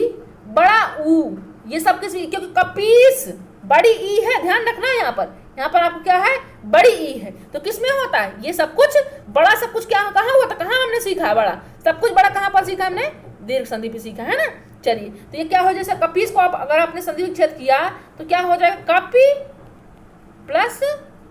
बड़ा ऊ, ये सब किस, क्योंकि कपीश बड़ी ई है, ध्यान रखना है। यहाँ पर आपको क्या है? बड़ी ई है, तो किसमें होता है? ये सब कुछ बड़ा, सब कुछ क्या कहाँ हुआ था? कहाँ हमने सीखा है बड़ा? सब कुछ बड़ा कहाँ पर सीखा हमने? दीर्घ संधि पे सीखा है ना। चलिए, तो ये क्या हो, जैसे कपीस को आप अगर आपने संधि विच्छेद किया तो क्या हो जाएगा? कपी प्लस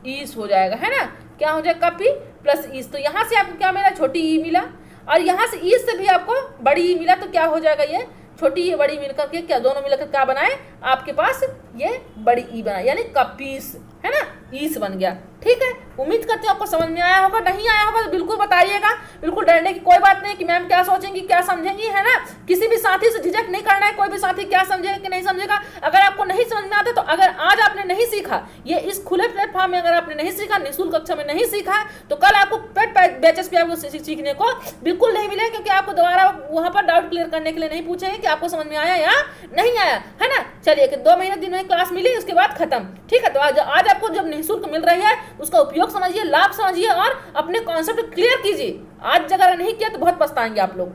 ईस हो जाएगा, है ना। क्या हो जाएगा? कपी प्लस ईस। तो यहाँ से आपको क्या मिला? छोटी ई मिला, और यहाँ से ईस से भी आपको बड़ी ई मिला। तो क्या हो जाएगा? ये छोटी ये बड़ी मिलकर के क्या, दोनों मिलकर क्या बनाए आपके पास? ये बड़ी ई बना, यानी कपीस, है ना, ईस बन गया, ठीक है। उम्मीद करते हैं आपको समझ में आया होगा। नहीं आया होगा तो बिल्कुल बताइएगा, बिल्कुल डरने की कोई बात नहीं कि मैम क्या सोचेंगी, क्या समझेंगी, है ना। किसी भी साथी से झिझक नहीं करना है, कोई भी साथी क्या समझेगा कि नहीं समझेगा। अगर आपको नहीं समझ में आता तो अगर आज आपने नहीं सीखा, ये इस खुले प्लेटफॉर्म में अगर आपने नहीं सीखा, निःशुल्क कक्षा में नहीं सीखा, तो कल आपको पेड बैचेस पे आपको सीखने को बिल्कुल नहीं मिलेगा, क्योंकि आपको दोबारा वहाँ पर डाउट क्लियर करने के लिए नहीं पूछेंगे कि आपको समझ में आया या नहीं आया, है ना। चलिए, कि 2 महीने 3 महीने क्लास मिली, उसके बाद खत्म, ठीक है। तो आज आपको जब निःशुल्क मिल रही है उसका उपयोग समझिए, लाभ समझिए और अपने कॉन्सेप्ट क्लियर कीजिए। आज अगर नहीं किया तो बहुत पछताएंगे आप लोग।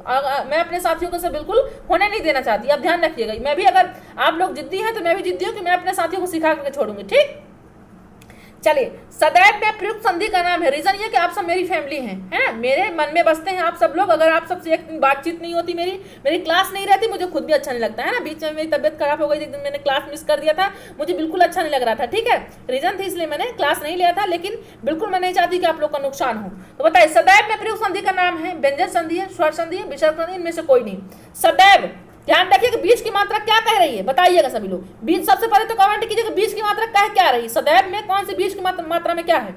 मैं अपने साथियों को से बिल्कुल होने नहीं देना चाहती, आप ध्यान रखिएगा। मैं भी, अगर आप लोग जिद्दी हैं तो मैं भी जिद्दी हूँ कि मैं अपने साथियों को सिखा करके छोड़ूंगी, ठीक। चलिए, सदैव में प्रयुक्त संधि का नाम है। रीजन ये कि आप सब मेरी फैमिली हैं, है ना, मेरे मन में बसते हैं आप सब लोग। अगर आप सबसे एक दिन बातचीत नहीं होती, मेरी क्लास नहीं रहती, मुझे खुद भी अच्छा नहीं लगता, है ना। बीच में मेरी तबियत खराब हो गई, एक दिन मैंने क्लास मिस कर दिया था, मुझे बिल्कुल अच्छा नहीं लग रहा था, ठीक है। रीजन थी, इसलिए मैंने क्लास नहीं लिया था, लेकिन बिल्कुल मैं नहीं चाहती कि आप लोग का नुकसान हो। तो बताइए, सदैव में प्रयुक्त संधि का नाम है, व्यंजन संधि है, स्वर संधि है, विसर्ग संधि, इनमें से कोई नहीं। सदैव ध्यान रखिए कि बीच की मात्रा क्या कह रही है, बताइएगा सभी लोग। बीच सबसे पहले तो कमेंट कीजिए कि बीच की मात्रा कह क्या रही है, सदैव में कौन सी बीच की मात्रा में क्या है।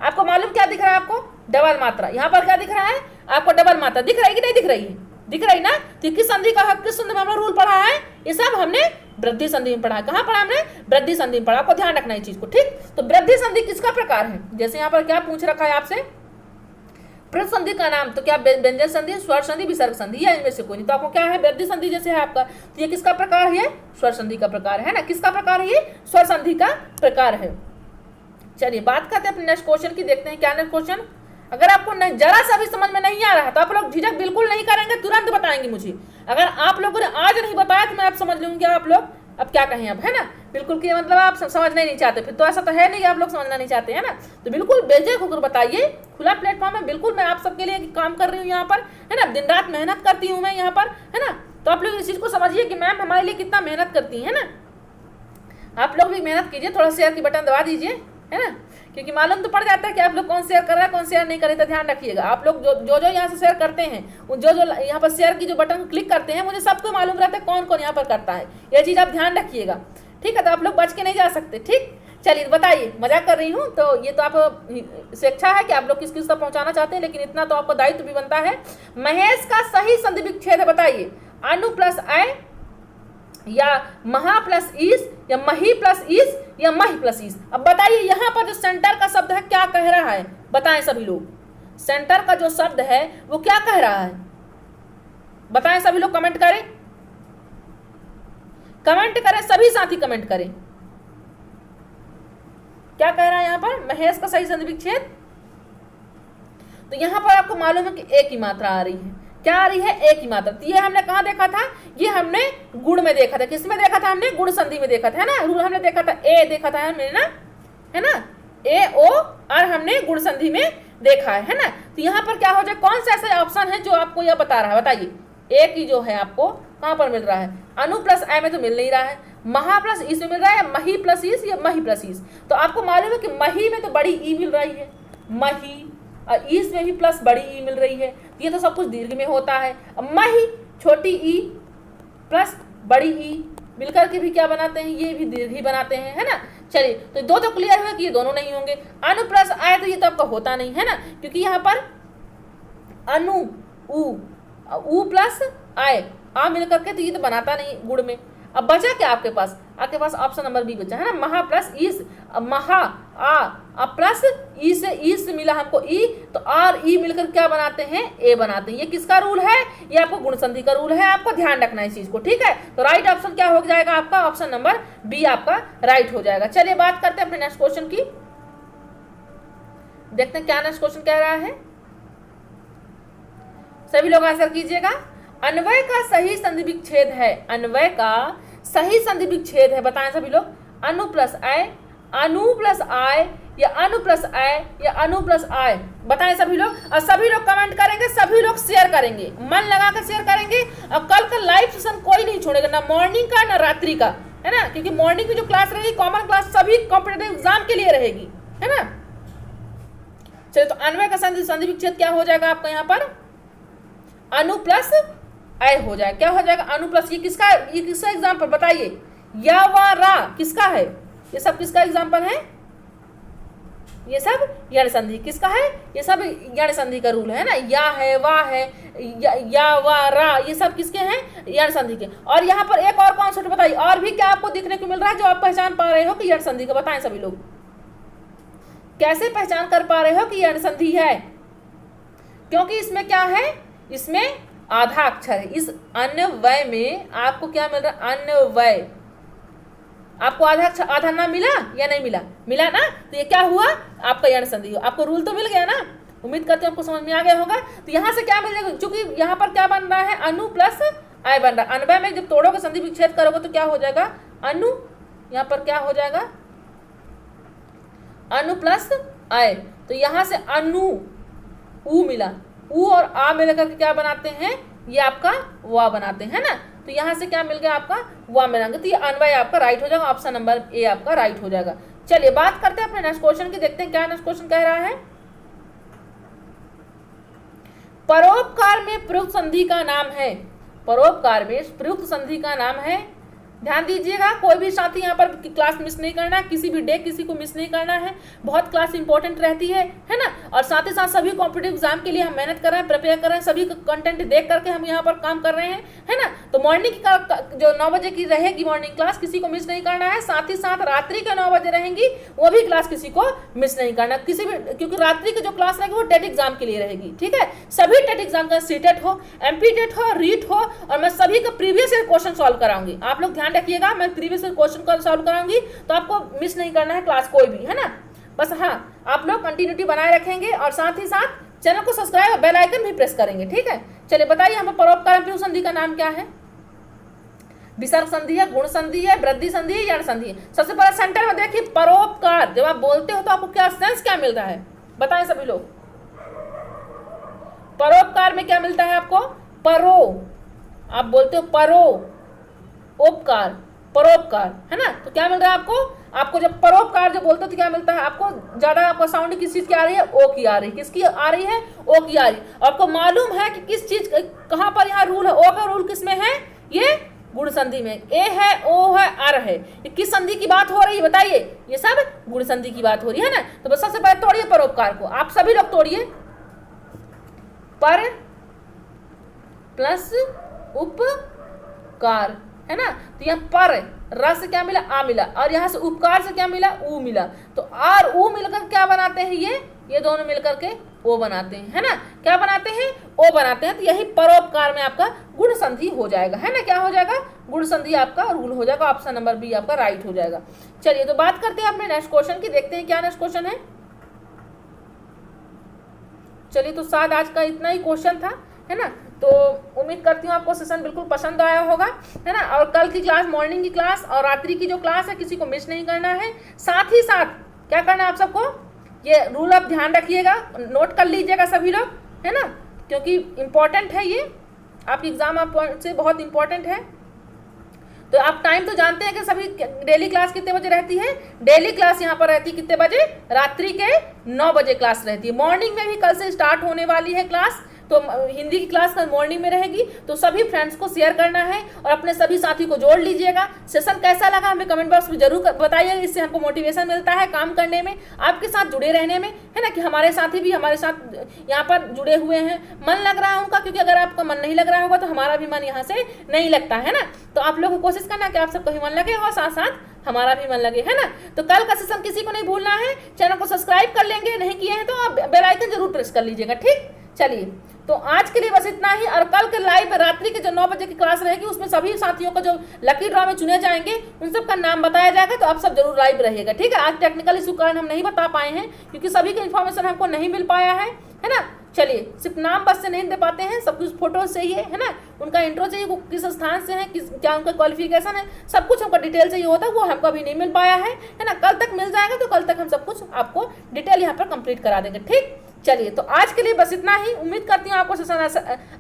आपको मालूम क्या दिख रहा है, आपको डबल मात्रा। यहाँ पर क्या दिख रहा है आपको, डबल मात्रा दिख रही है कि नहीं दिख रही है, दिख रही ना। तो किस संधि का, किस संधि में हमने रूल पढ़ा है, ये सब हमने वृद्धि संधि में पढ़ा है। कहाँ पढ़ा हमने, वृद्धि संधि में पढ़ा। आपको ध्यान रखना है इस चीज को, ठीक। तो वृद्धि संधि किसका प्रकार है, जैसे यहाँ पर क्या पूछ रखा है आपसे, प्रथ संधि का नाम, तो क्या व्यंजन संधि, स्वर संधि, विसर्ग संधि, या इनमें से कोई नहीं। तो आपको क्या है, वृद्धि संधि जैसे है आपका, तो ये किसका प्रकार है, स्वर संधि का प्रकार है ना। किसका प्रकार है, ये स्वर संधि का प्रकार है। चलिए बात करते हैं अपने नेक्स्ट क्वेश्चन की, देखते हैं क्या नेक्स्ट क्वेश्चन। अगर आपको जरा सा भी समझ में नहीं आ रहा तो आप लोग झिझक बिल्कुल नहीं करेंगे, तुरंत बताएंगे मुझे। अगर आप लोगों ने आज नहीं बताया तो मैं आप समझ लूंगी आप लोग अब क्या कहें, अब है ना, बिल्कुल कि मतलब आप समझना ही नहीं चाहते, फिर तो ऐसा तो है नहीं कि आप लोग समझना नहीं चाहते, है ना। तो बिल्कुल बेझिझक होकर बताइए, खुला प्लेटफॉर्म है, बिल्कुल मैं आप सबके लिए काम कर रही हूँ यहाँ पर, है ना। दिन रात मेहनत करती हूँ मैं यहाँ पर, है ना। तो आप लोग इस चीज़ को समझिए कि मैम हमारे लिए कितना मेहनत करती है ना। आप लोग भी मेहनत कीजिए, थोड़ा शेयर की बटन दबा दीजिए, है ना, क्योंकि मालूम तो पड़ जाता है कि आप लोग कौन शेयर कर रहा है कौन शेयर नहीं कर रहे। तो ध्यान रखिएगा, आप लोग जो यहाँ से शेयर करते हैं, जो यहाँ पर शेयर की जो बटन क्लिक करते हैं, मुझे सबको मालूम रहता है कौन कौन यहाँ पर करता है, ये चीज़ आप ध्यान रखिएगा, ठीक है। तो आप लोग बच के नहीं जा सकते, ठीक। चलिए बताइए, मजाक कर रही हूँ, तो ये तो आप स्वेच्छा है कि आप लोग किस किस तक पहुँचाना चाहते हैं, लेकिन इतना तो आपको दायित्व भी बनता है। महेश का सही संधि विच्छेद है, बताइए। अनु प्लस आय, या महा प्लस ईस, या मही प्लस ईस, या मही प्लस ईस। अब बताइए यहाँ पर जो सेंटर का शब्द है क्या कह रहा है, बताएं सभी लोग। सेंटर का जो शब्द है वो क्या कह रहा है, बताएं सभी लोग, कमेंट करें, कमेंट करें, सभी साथी कमेंट करें। क्या कह रहा है यहाँ पर, महेश का सही संधि विच्छेद। तो यहाँ पर आपको मालूम है कि एक ही मात्रा आ रही है, क्या आ रही है, एक ही मात्रा। तो ये हमने कहाँ देखा था, ये हमने गुण में देखा था। किसमें देखा था हमने, गुण संधि में देखा था, है ना। रूल हमने देखा था, ए देखा था हमने ना, है ना, ए ओ और हमने गुण संधि में देखा है ना। तो यहाँ पर क्या हो जाए, कौन सा ऐसा ऑप्शन है जो आपको यह बता रहा है, बताइए। ए की जो है आपको कहाँ पर मिल रहा है, अनु प्लस आई में तो मिल नहीं रहा है, महा प्लस ईस में मिल रहा है, मही प्लस ईस या मही प्लस ईस। तो आपको मालूम है कि मही में तो बड़ी ई मिल रही है, मही, और ईस में भी प्लस बड़ी ई मिल रही है। ये तो सब कुछ दीर्घ में होता है। अब मही छोटी ई प्लस बड़ी ई मिलकर के भी क्या बनाते हैं, ये भी दीर्घ ही बनाते हैं, है ना। चलिए तो दो तो क्लियर हुआ कि ये दोनों नहीं होंगे। अनु प्लस आय तो ये तो आपका होता नहीं है ना, क्योंकि यहाँ पर अनु उ प्लस आय आ मिलकर के तो ये तो बनाता नहीं गुण में। अब बचा क्या आपके पास ऑप्शन नंबर बी बचा, है ना, महा प्लस ईस। महा आ प्लस ई से मिला हमको ई, तो आर ई मिलकर क्या बनाते हैं, ए बनाते हैं। ये किसका रूल है, ये आपको गुण संधि का रूल है, आपको ध्यान रखना है इस चीज को, ठीक है। तो राइट ऑप्शन क्या हो जाएगा आपका, ऑप्शन नंबर बी आपका राइट हो जाएगा। चलिए बात करते हैं अपने नेक्स्ट क्वेश्चन की, देखते हैं क्या नेक्स्ट क्वेश्चन कह रहा है। सभी लोग आंसर कीजिएगा। अन्वय का सही संधि विच्छेद है, अन्वय का सही संधि विच्छेद है, बताएं सभी लोग। अनु plus I, Anu plus I, या अनु प्लस आय, या अनु प्लस आय, बताएं सभी लोग। और सभी लोग कमेंट करेंगे, सभी लोग शेयर करेंगे, मन लगा कर शेयर करेंगे। और कल का लाइव सेशन कोई नहीं छोड़ेगा, ना मॉर्निंग का ना रात्रि का, है ना, क्योंकि मॉर्निंग की जो क्लास रहेगी कॉमन क्लास सभी कॉम्पिटेटिव एग्जाम के लिए रहेगी, है ना। चलिए तो अन्वय का संधि विच्छेद क्या हो जाएगा आपका यहाँ पर, अनु प्लस आय हो जाएगा। क्या हो जाएगा, अनु प्लस, ये किसका एग्जाम्पल बताइए, या वा रा किसका है, ये सब किसका एग्जाम्पल है, ये सब यण संधि किसका है, ये सब यण संधि का रूल है ना। या है, वा है, या वा रा, ये सब किसके हैं, यण संधि के। और यहाँ पर एक और कॉन्सेप्ट बताइए, और भी क्या आपको देखने को मिल रहा है जो आप पहचान पा रहे हो कि यण संधि का, बताएं सभी लोग, कैसे पहचान कर पा रहे हो कि यण संधि है। क्योंकि इसमें क्या है, इसमें आधा अक्षर है। इस अन्वय में आपको क्या मिल रहा है, अन्वय, आपको आधा नाम मिला या नहीं मिला, मिला ना। तो ये क्या हुआ आपका यण संधि हुआ, आपको रूल तो मिल गया ना, उम्मीद करते हैं आपको समझ में आ गया होगा। तो यहाँ से क्या मिल जाएगा, चूंकि यहाँ पर क्या बन रहा है, अनु प्लस आय बन रहा है। अन्वय में जब तोड़ोगे संधि विच्छेद करोगे तो क्या हो जाएगा, अनु, यहाँ पर क्या हो जाएगा, अनु प्लस आय। तो यहाँ से अनु उ मिला, उ और आ मिलकर के क्या बनाते हैं, ये आपका वा बनाते हैं ना। तो यहाँ से क्या मिल गया आपका, वा मिलाएंगे, तो ये अन्वय आपका राइट हो जाएगा, ऑप्शन नंबर ए आपका राइट हो जाएगा। चलिए बात करते हैं अपने नेक्स्ट क्वेश्चन की, देखते हैं क्या नेक्स्ट क्वेश्चन कह रहा है। परोपकार में प्रयुक्त संधि का नाम है, परोपकार में प्रयुक्त संधि का नाम है, ध्यान दीजिएगा, कोई भी साथी यहाँ पर क्लास मिस नहीं करना, किसी भी डे किसी को मिस नहीं करना है, बहुत क्लास इंपॉर्टेंट रहती है ना। और साथ ही साथ सभी कॉम्पिटिटिव एग्जाम के लिए हम मेहनत कर रहे हैं, प्रिपेयर कर रहे हैं, सभी कंटेंट देख करके हम यहाँ पर काम कर रहे हैं, है ना। तो मॉर्निंग का जो 9 बजे की रहेगी मॉर्निंग क्लास, किसी को मिस नहीं करना है। साथ ही साथ रात्रि के 9 बजे रहेंगी, वो भी क्लास किसी को मिस नहीं करना, किसी भी, क्योंकि रात्रि की जो क्लास रहेगी वो टेट एग्जाम के लिए रहेगी, ठीक है। सभी टेट एग्जाम का सीटेट हो, एमपीटेट हो, रीट हो, और मैं सभी का प्रीवियस ईयर क्वेश्चन सॉल्व कराऊंगी। आप लोग ध्यान रखिएगा, मैं प्रीवियस ईयर क्वेश्चन को सॉल्व कराऊंगी, तो आपको मिस नहीं करना है क्लास कोई भी, है ना। बस हाँ, आप लोग कंटिन्यूटी बनाए रखेंगे और साथ ही साथ चैनल को सब्सक्राइब और बेल आइकन भी प्रेस करेंगे, ठीक है। चलिए बताइए, यहाँ पर परोपकार में प्रयुक्त संधि का नाम क्या है? विसर्ग संधि है, गुण संधि है, वृद्धि संधि है, यण संधि है। सबसे पहले सेंटर में देखिए परोपकार, जब आप बोलते हो तो आपको क्या सेंस क्या मिल रहा है, बताएं सभी लोग। परोपकार में क्या मिलता है आपको? परो, आप बोलते हो परो, उपकार, परोपकार, है ना। तो क्या मिल रहा है आपको? आपको जब परोपकार जो बोलते हो तो क्या मिलता है आपको? ज्यादा आपका साउंड किस चीज की आ रही है? ओ की आ रही है। किसकी आ रही है? ओ की आ रही है। आपको मालूम है कि किस चीज, कहां पर यहाँ रूल है? ओ का रूल किस में है? ये गुण संधि में। ए है, ओ है, अर है। ये किस संधि की बात हो रही है बताइए? ये सब गुण संधि की बात हो रही है ना। तो बस सबसे पहले तोड़िए परोपकार को, आप सभी लोग तोड़िए। पर प्लस उपकार, है ना। तो यहाँ पर र से क्या मिला? आ मिला, और यहाँ से उपकार से क्या मिला? ऊ मिला। तो आर ऊ मिलकर क्या बनाते हैं? ये दोनों मिलकर के ओ बनाते हैं, है ना। क्या बनाते हैं? ओ बनाते हैं। तो यही परोपकार में आपका गुण संधि हो जाएगा, है ना। क्या हो जाएगा? गुण संधि आपका रूल हो जाएगा। ऑप्शन नंबर बी आपका राइट हो जाएगा। चलिए तो बात करते हैं अपने नेक्स्ट क्वेश्चन की, देखते हैं क्या नेक्स्ट क्वेश्चन है। चलिए तो शायद आज का इतना ही क्वेश्चन था, है ना। तो उम्मीद करती हूँ आपको सेशन बिल्कुल पसंद आया होगा, है ना। और कल की क्लास, मॉर्निंग की क्लास और रात्रि की जो क्लास है, किसी को मिस नहीं करना है। साथ ही साथ क्या करना है आप सबको? ये रूल आप ध्यान रखिएगा, नोट कर लीजिएगा सभी लोग, है ना, क्योंकि इंपॉर्टेंट है ये, आपकी एग्जाम आप से बहुत इंपॉर्टेंट है। तो आप टाइम तो जानते हैं कि सभी डेली क्लास कितने बजे रहती है? डेली क्लास यहाँ पर रहती है कितने बजे? रात्रि के 9 बजे क्लास रहती है। मॉर्निंग में भी कल से स्टार्ट होने वाली है क्लास, तो हिंदी की क्लास कल मॉर्निंग में रहेगी। तो सभी फ्रेंड्स को शेयर करना है और अपने सभी साथी को जोड़ लीजिएगा। सेशन कैसा लगा हमें कमेंट बॉक्स में जरूर बताइए, इससे हमको मोटिवेशन मिलता है काम करने में, आपके साथ जुड़े रहने में, है ना, कि हमारे साथी भी हमारे साथ यहाँ पर जुड़े हुए हैं, मन लग रहा है उनका, क्योंकि अगर आपका मन नहीं लग रहा होगा तो हमारा भी मन यहाँ से नहीं लगता, है ना। तो आप लोगों को कोशिश करना कि आप सबको भी मन लगे और साथ साथ हमारा भी मन लगे, है ना। तो कल का सेशन किसी को नहीं भूलना है, चैनल को सब्सक्राइब कर लेंगे, नहीं किए हैं तो आप बेल आइकन जरूर प्रेस कर लीजिएगा, ठीक। चलिए तो आज के लिए बस इतना ही, और कल के लाइव रात्रि के जो 9 बजे की क्लास रहेगी उसमें सभी साथियों को जो लकी ड्रॉ में चुने जाएंगे उन सब का नाम बताया जाएगा। तो आप सब जरूर लाइव रहिएगा, ठीक है। आज टेक्निकल इशू कारण हम नहीं बता पाए हैं, क्योंकि सभी की इन्फॉर्मेशन हमको नहीं मिल पाया है ना। चलिए, सिर्फ नाम बस से नहीं दे पाते हैं, सब कुछ फोटो चाहिए, है ना, उनका इंट्रो चाहिए, वो किस स्थान से है, क्या उनका क्वालिफिकेशन है, सब कुछ हमको डिटेल चाहिए होता है, वो हमको अभी नहीं मिल पाया है ना। कल तक मिल जाएगा, तो कल तक हम सब कुछ आपको डिटेल यहाँ पर कंप्लीट करा देंगे, ठीक। चलिए तो आज के लिए बस इतना ही। उम्मीद करती हूँ आपको सेशन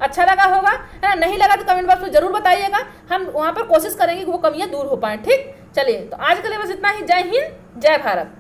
अच्छा लगा होगा, है ना। नहीं लगा तो कमेंट बॉक्स में जरूर बताइएगा, हम वहाँ पर कोशिश करेंगे कि वो कमियाँ दूर हो पाएँ, ठीक। चलिए तो आज के लिए बस इतना ही। जय हिंद, जय भारत।